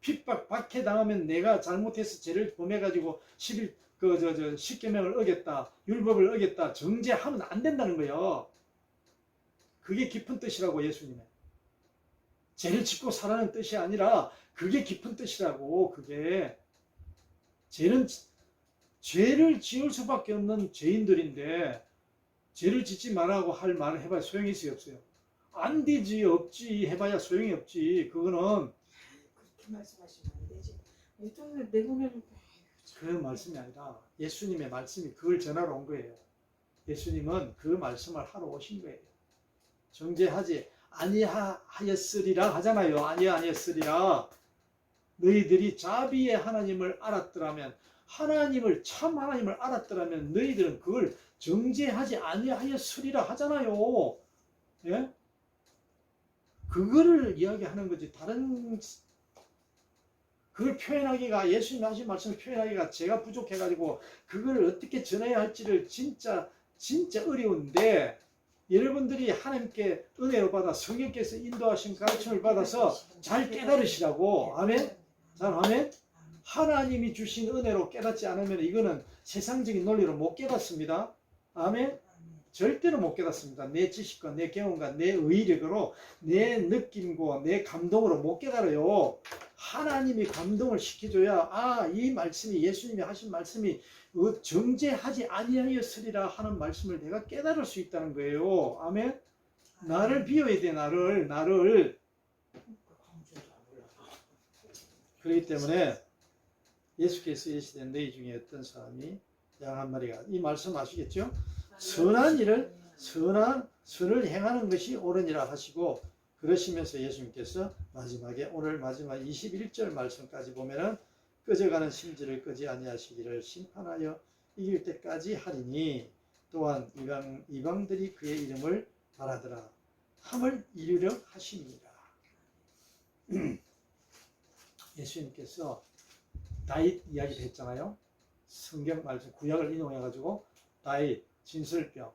핍박 박해당하면 내가 잘못해서 죄를 범해가지고 10계명을 어겼다, 율법을 어겼다, 정죄하면 안 된다는 거예요. 그게 깊은 뜻이라고. 예수님의 죄를 짓고 살라는 뜻이 아니라 그게 깊은 뜻이라고. 그게 죄를 지을 수밖에 없는 죄인들인데 죄를 짓지 말라고 할 말을 해봐야 소용이 있어요, 없어요? 안 되지, 없지 해봐야 소용이 없지. 그거는 그렇게 말씀하시면 안 되지. 일단은 내보내는 그 말씀이 아니라 예수님의 말씀이 그걸 전하러 온 거예요. 예수님은 그 말씀을 하러 오신 거예요. 정죄하지 아니하였으리라 하잖아요. 아니하였으리라. 너희들이 자비의 하나님을 알았더라면, 참 하나님을 알았더라면 너희들은 그걸 정죄하지 아니하였으리라 하잖아요. 예? 그거를 이야기하는 거지. 다른 그걸 표현하기가, 예수님 하신 말씀을 표현하기가 제가 부족해가지고 그걸 어떻게 전해야 할지를 진짜 어려운데, 여러분들이 하나님께 은혜로 받아 성령께서 인도하신 가르침을 받아서 잘 깨달으시라고. 아멘? 잘 아멘? 하나님이 주신 은혜로 깨닫지 않으면 이거는 세상적인 논리로 못 깨닫습니다. 아멘? 절대로 못 깨닫습니다. 내 지식과 내 경험과 내 의력으로, 내 느낌과 내 감동으로 못 깨달아요. 하나님이 감동을 시켜줘야 이 말씀이, 예수님이 하신 말씀이 정죄하지 아니하였으리라 하는 말씀을 내가 깨달을 수 있다는 거예요. 아멘? 나를 비워야 돼. 나를. 그렇기 때문에 예수께서 예시된 너희 중에 어떤 사람이 양 한 마리가, 이 말씀 아시겠죠? 선을 행하는 것이 옳으니라 하시고, 그러시면서 예수님께서 마지막에, 오늘 마지막 21절 말씀까지 보면은 꺼져가는 심지를 끄지 아니하시기를 심판하여 이길 때까지 하리니 또한 이방들이 그의 이름을 말하더라 함을 이루려 하십니다. 예수님께서 다윗 이야기를 했잖아요. 성경 말씀 구약을 인용해 가지고 다윗, 진설병,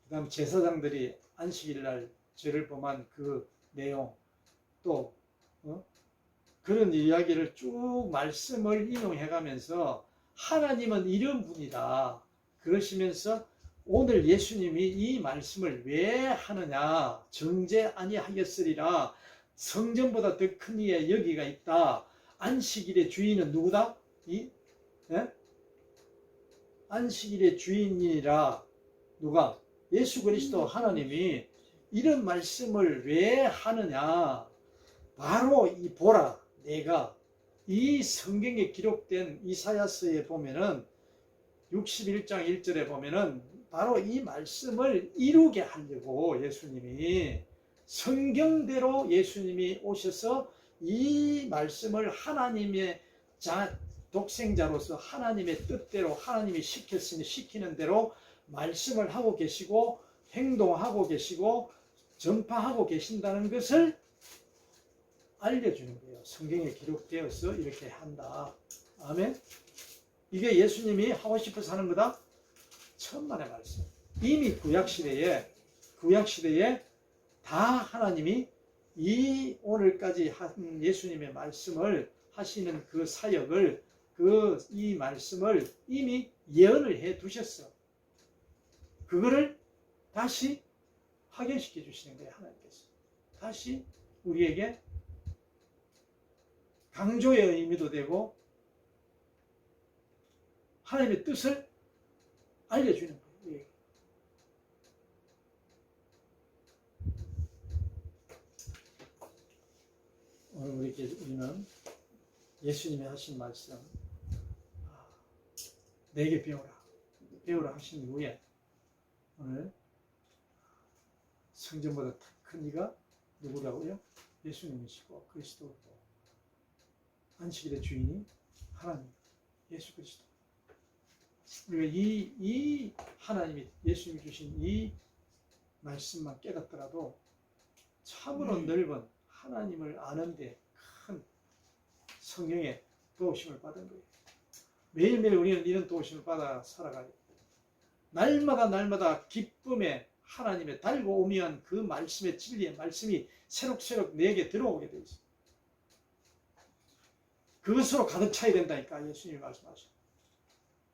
그 다음 제사장들이 안식일날 죄를 범한 그 내용, 또 그런 이야기를 쭉 말씀을 인용해 가면서 하나님은 이런 분이다 그러시면서, 오늘 예수님이 이 말씀을 왜 하느냐, 정죄 아니하였으리라, 성전보다 더 큰 이의 여기가 있다. 안식일의 주인은 누구다? 안식일의 주인이라. 누가? 예수 그리스도 하나님이 이런 말씀을 왜 하느냐. 바로 보라, 내가 이 성경에 기록된 이사야서에 보면은 61장 1절에 보면은 바로 이 말씀을 이루게 하려고 예수님이, 성경대로 예수님이 오셔서 이 말씀을 하나님의 독생자로서 하나님의 뜻대로 하나님이 시키는 대로 말씀을 하고 계시고 행동하고 계시고 전파하고 계신다는 것을 알려주는 거예요. 성경에 기록되어서 이렇게 한다. 아멘. 이게 예수님이 하고 싶어서 하는 거다. 천만의 말씀. 이미 구약시대에 다 하나님이 이 오늘까지 한 예수님의 말씀을 하시는 그 사역을, 이 말씀을 이미 예언을 해 두셨어. 그거를 다시 확인시켜 주시는 거예요. 하나님께서 다시 우리에게 강조의 의미도 되고 하나님의 뜻을 알려주는 거예요. 예. 오늘 우리는 예수님이 하신 말씀, 내게 배우라 하신 이후에 오늘 성전보다 더 큰 이가 누구라고요? 예수님이시고 그리스도고, 안식일의 주인이 하나님, 예수 그리스도. 우리가 이 하나님이, 예수님이 주신 이 말씀만 깨닫더라도 참으로 넓은 하나님을 아는데 큰 성령의 도우심을 받은 거예요. 매일매일 우리는 이런 도우심을 받아 살아가요. 날마다 기쁨에 하나님의 달고 오미한 그 말씀의 진리의 말씀이 새록새록 내게 들어오게 되어 있어요. 그것으로 가득 차야 된다니까. 예수님이 말씀하셔.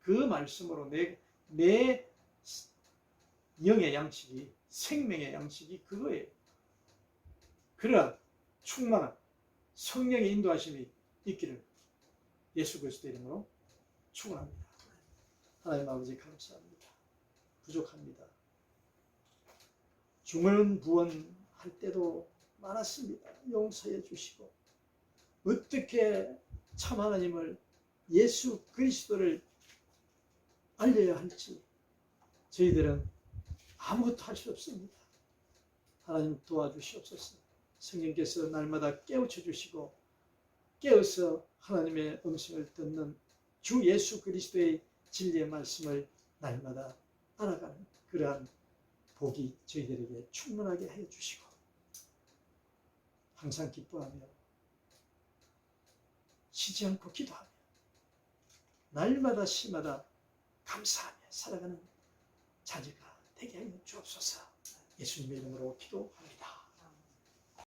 그 말씀으로 내 영의 양식이, 생명의 양식이 그거예요. 그러한 충만한 성령의 인도하심이 있기를 예수 그리스도의 이름으로 축원합니다. 하나님 아버지 감사합니다. 부족합니다. 중언부언할 때도 많았습니다. 용서해 주시고, 어떻게 참 하나님을, 예수 그리스도를 알려야 할지 저희들은 아무것도 할 수 없습니다. 하나님 도와주시옵소서. 성령께서 날마다 깨우쳐 주시고, 깨어서 하나님의 음성을 듣는 주 예수 그리스도의 진리의 말씀을 날마다 알아가는 그러한 복이 저희들에게 충만하게 해주시고, 항상 기뻐하며 쉬지 않고 기도하며 날마다 시마다 감사하며 살아가는 자녀가 되게 하여 주옵소서. 예수님의 이름으로 기도합니다.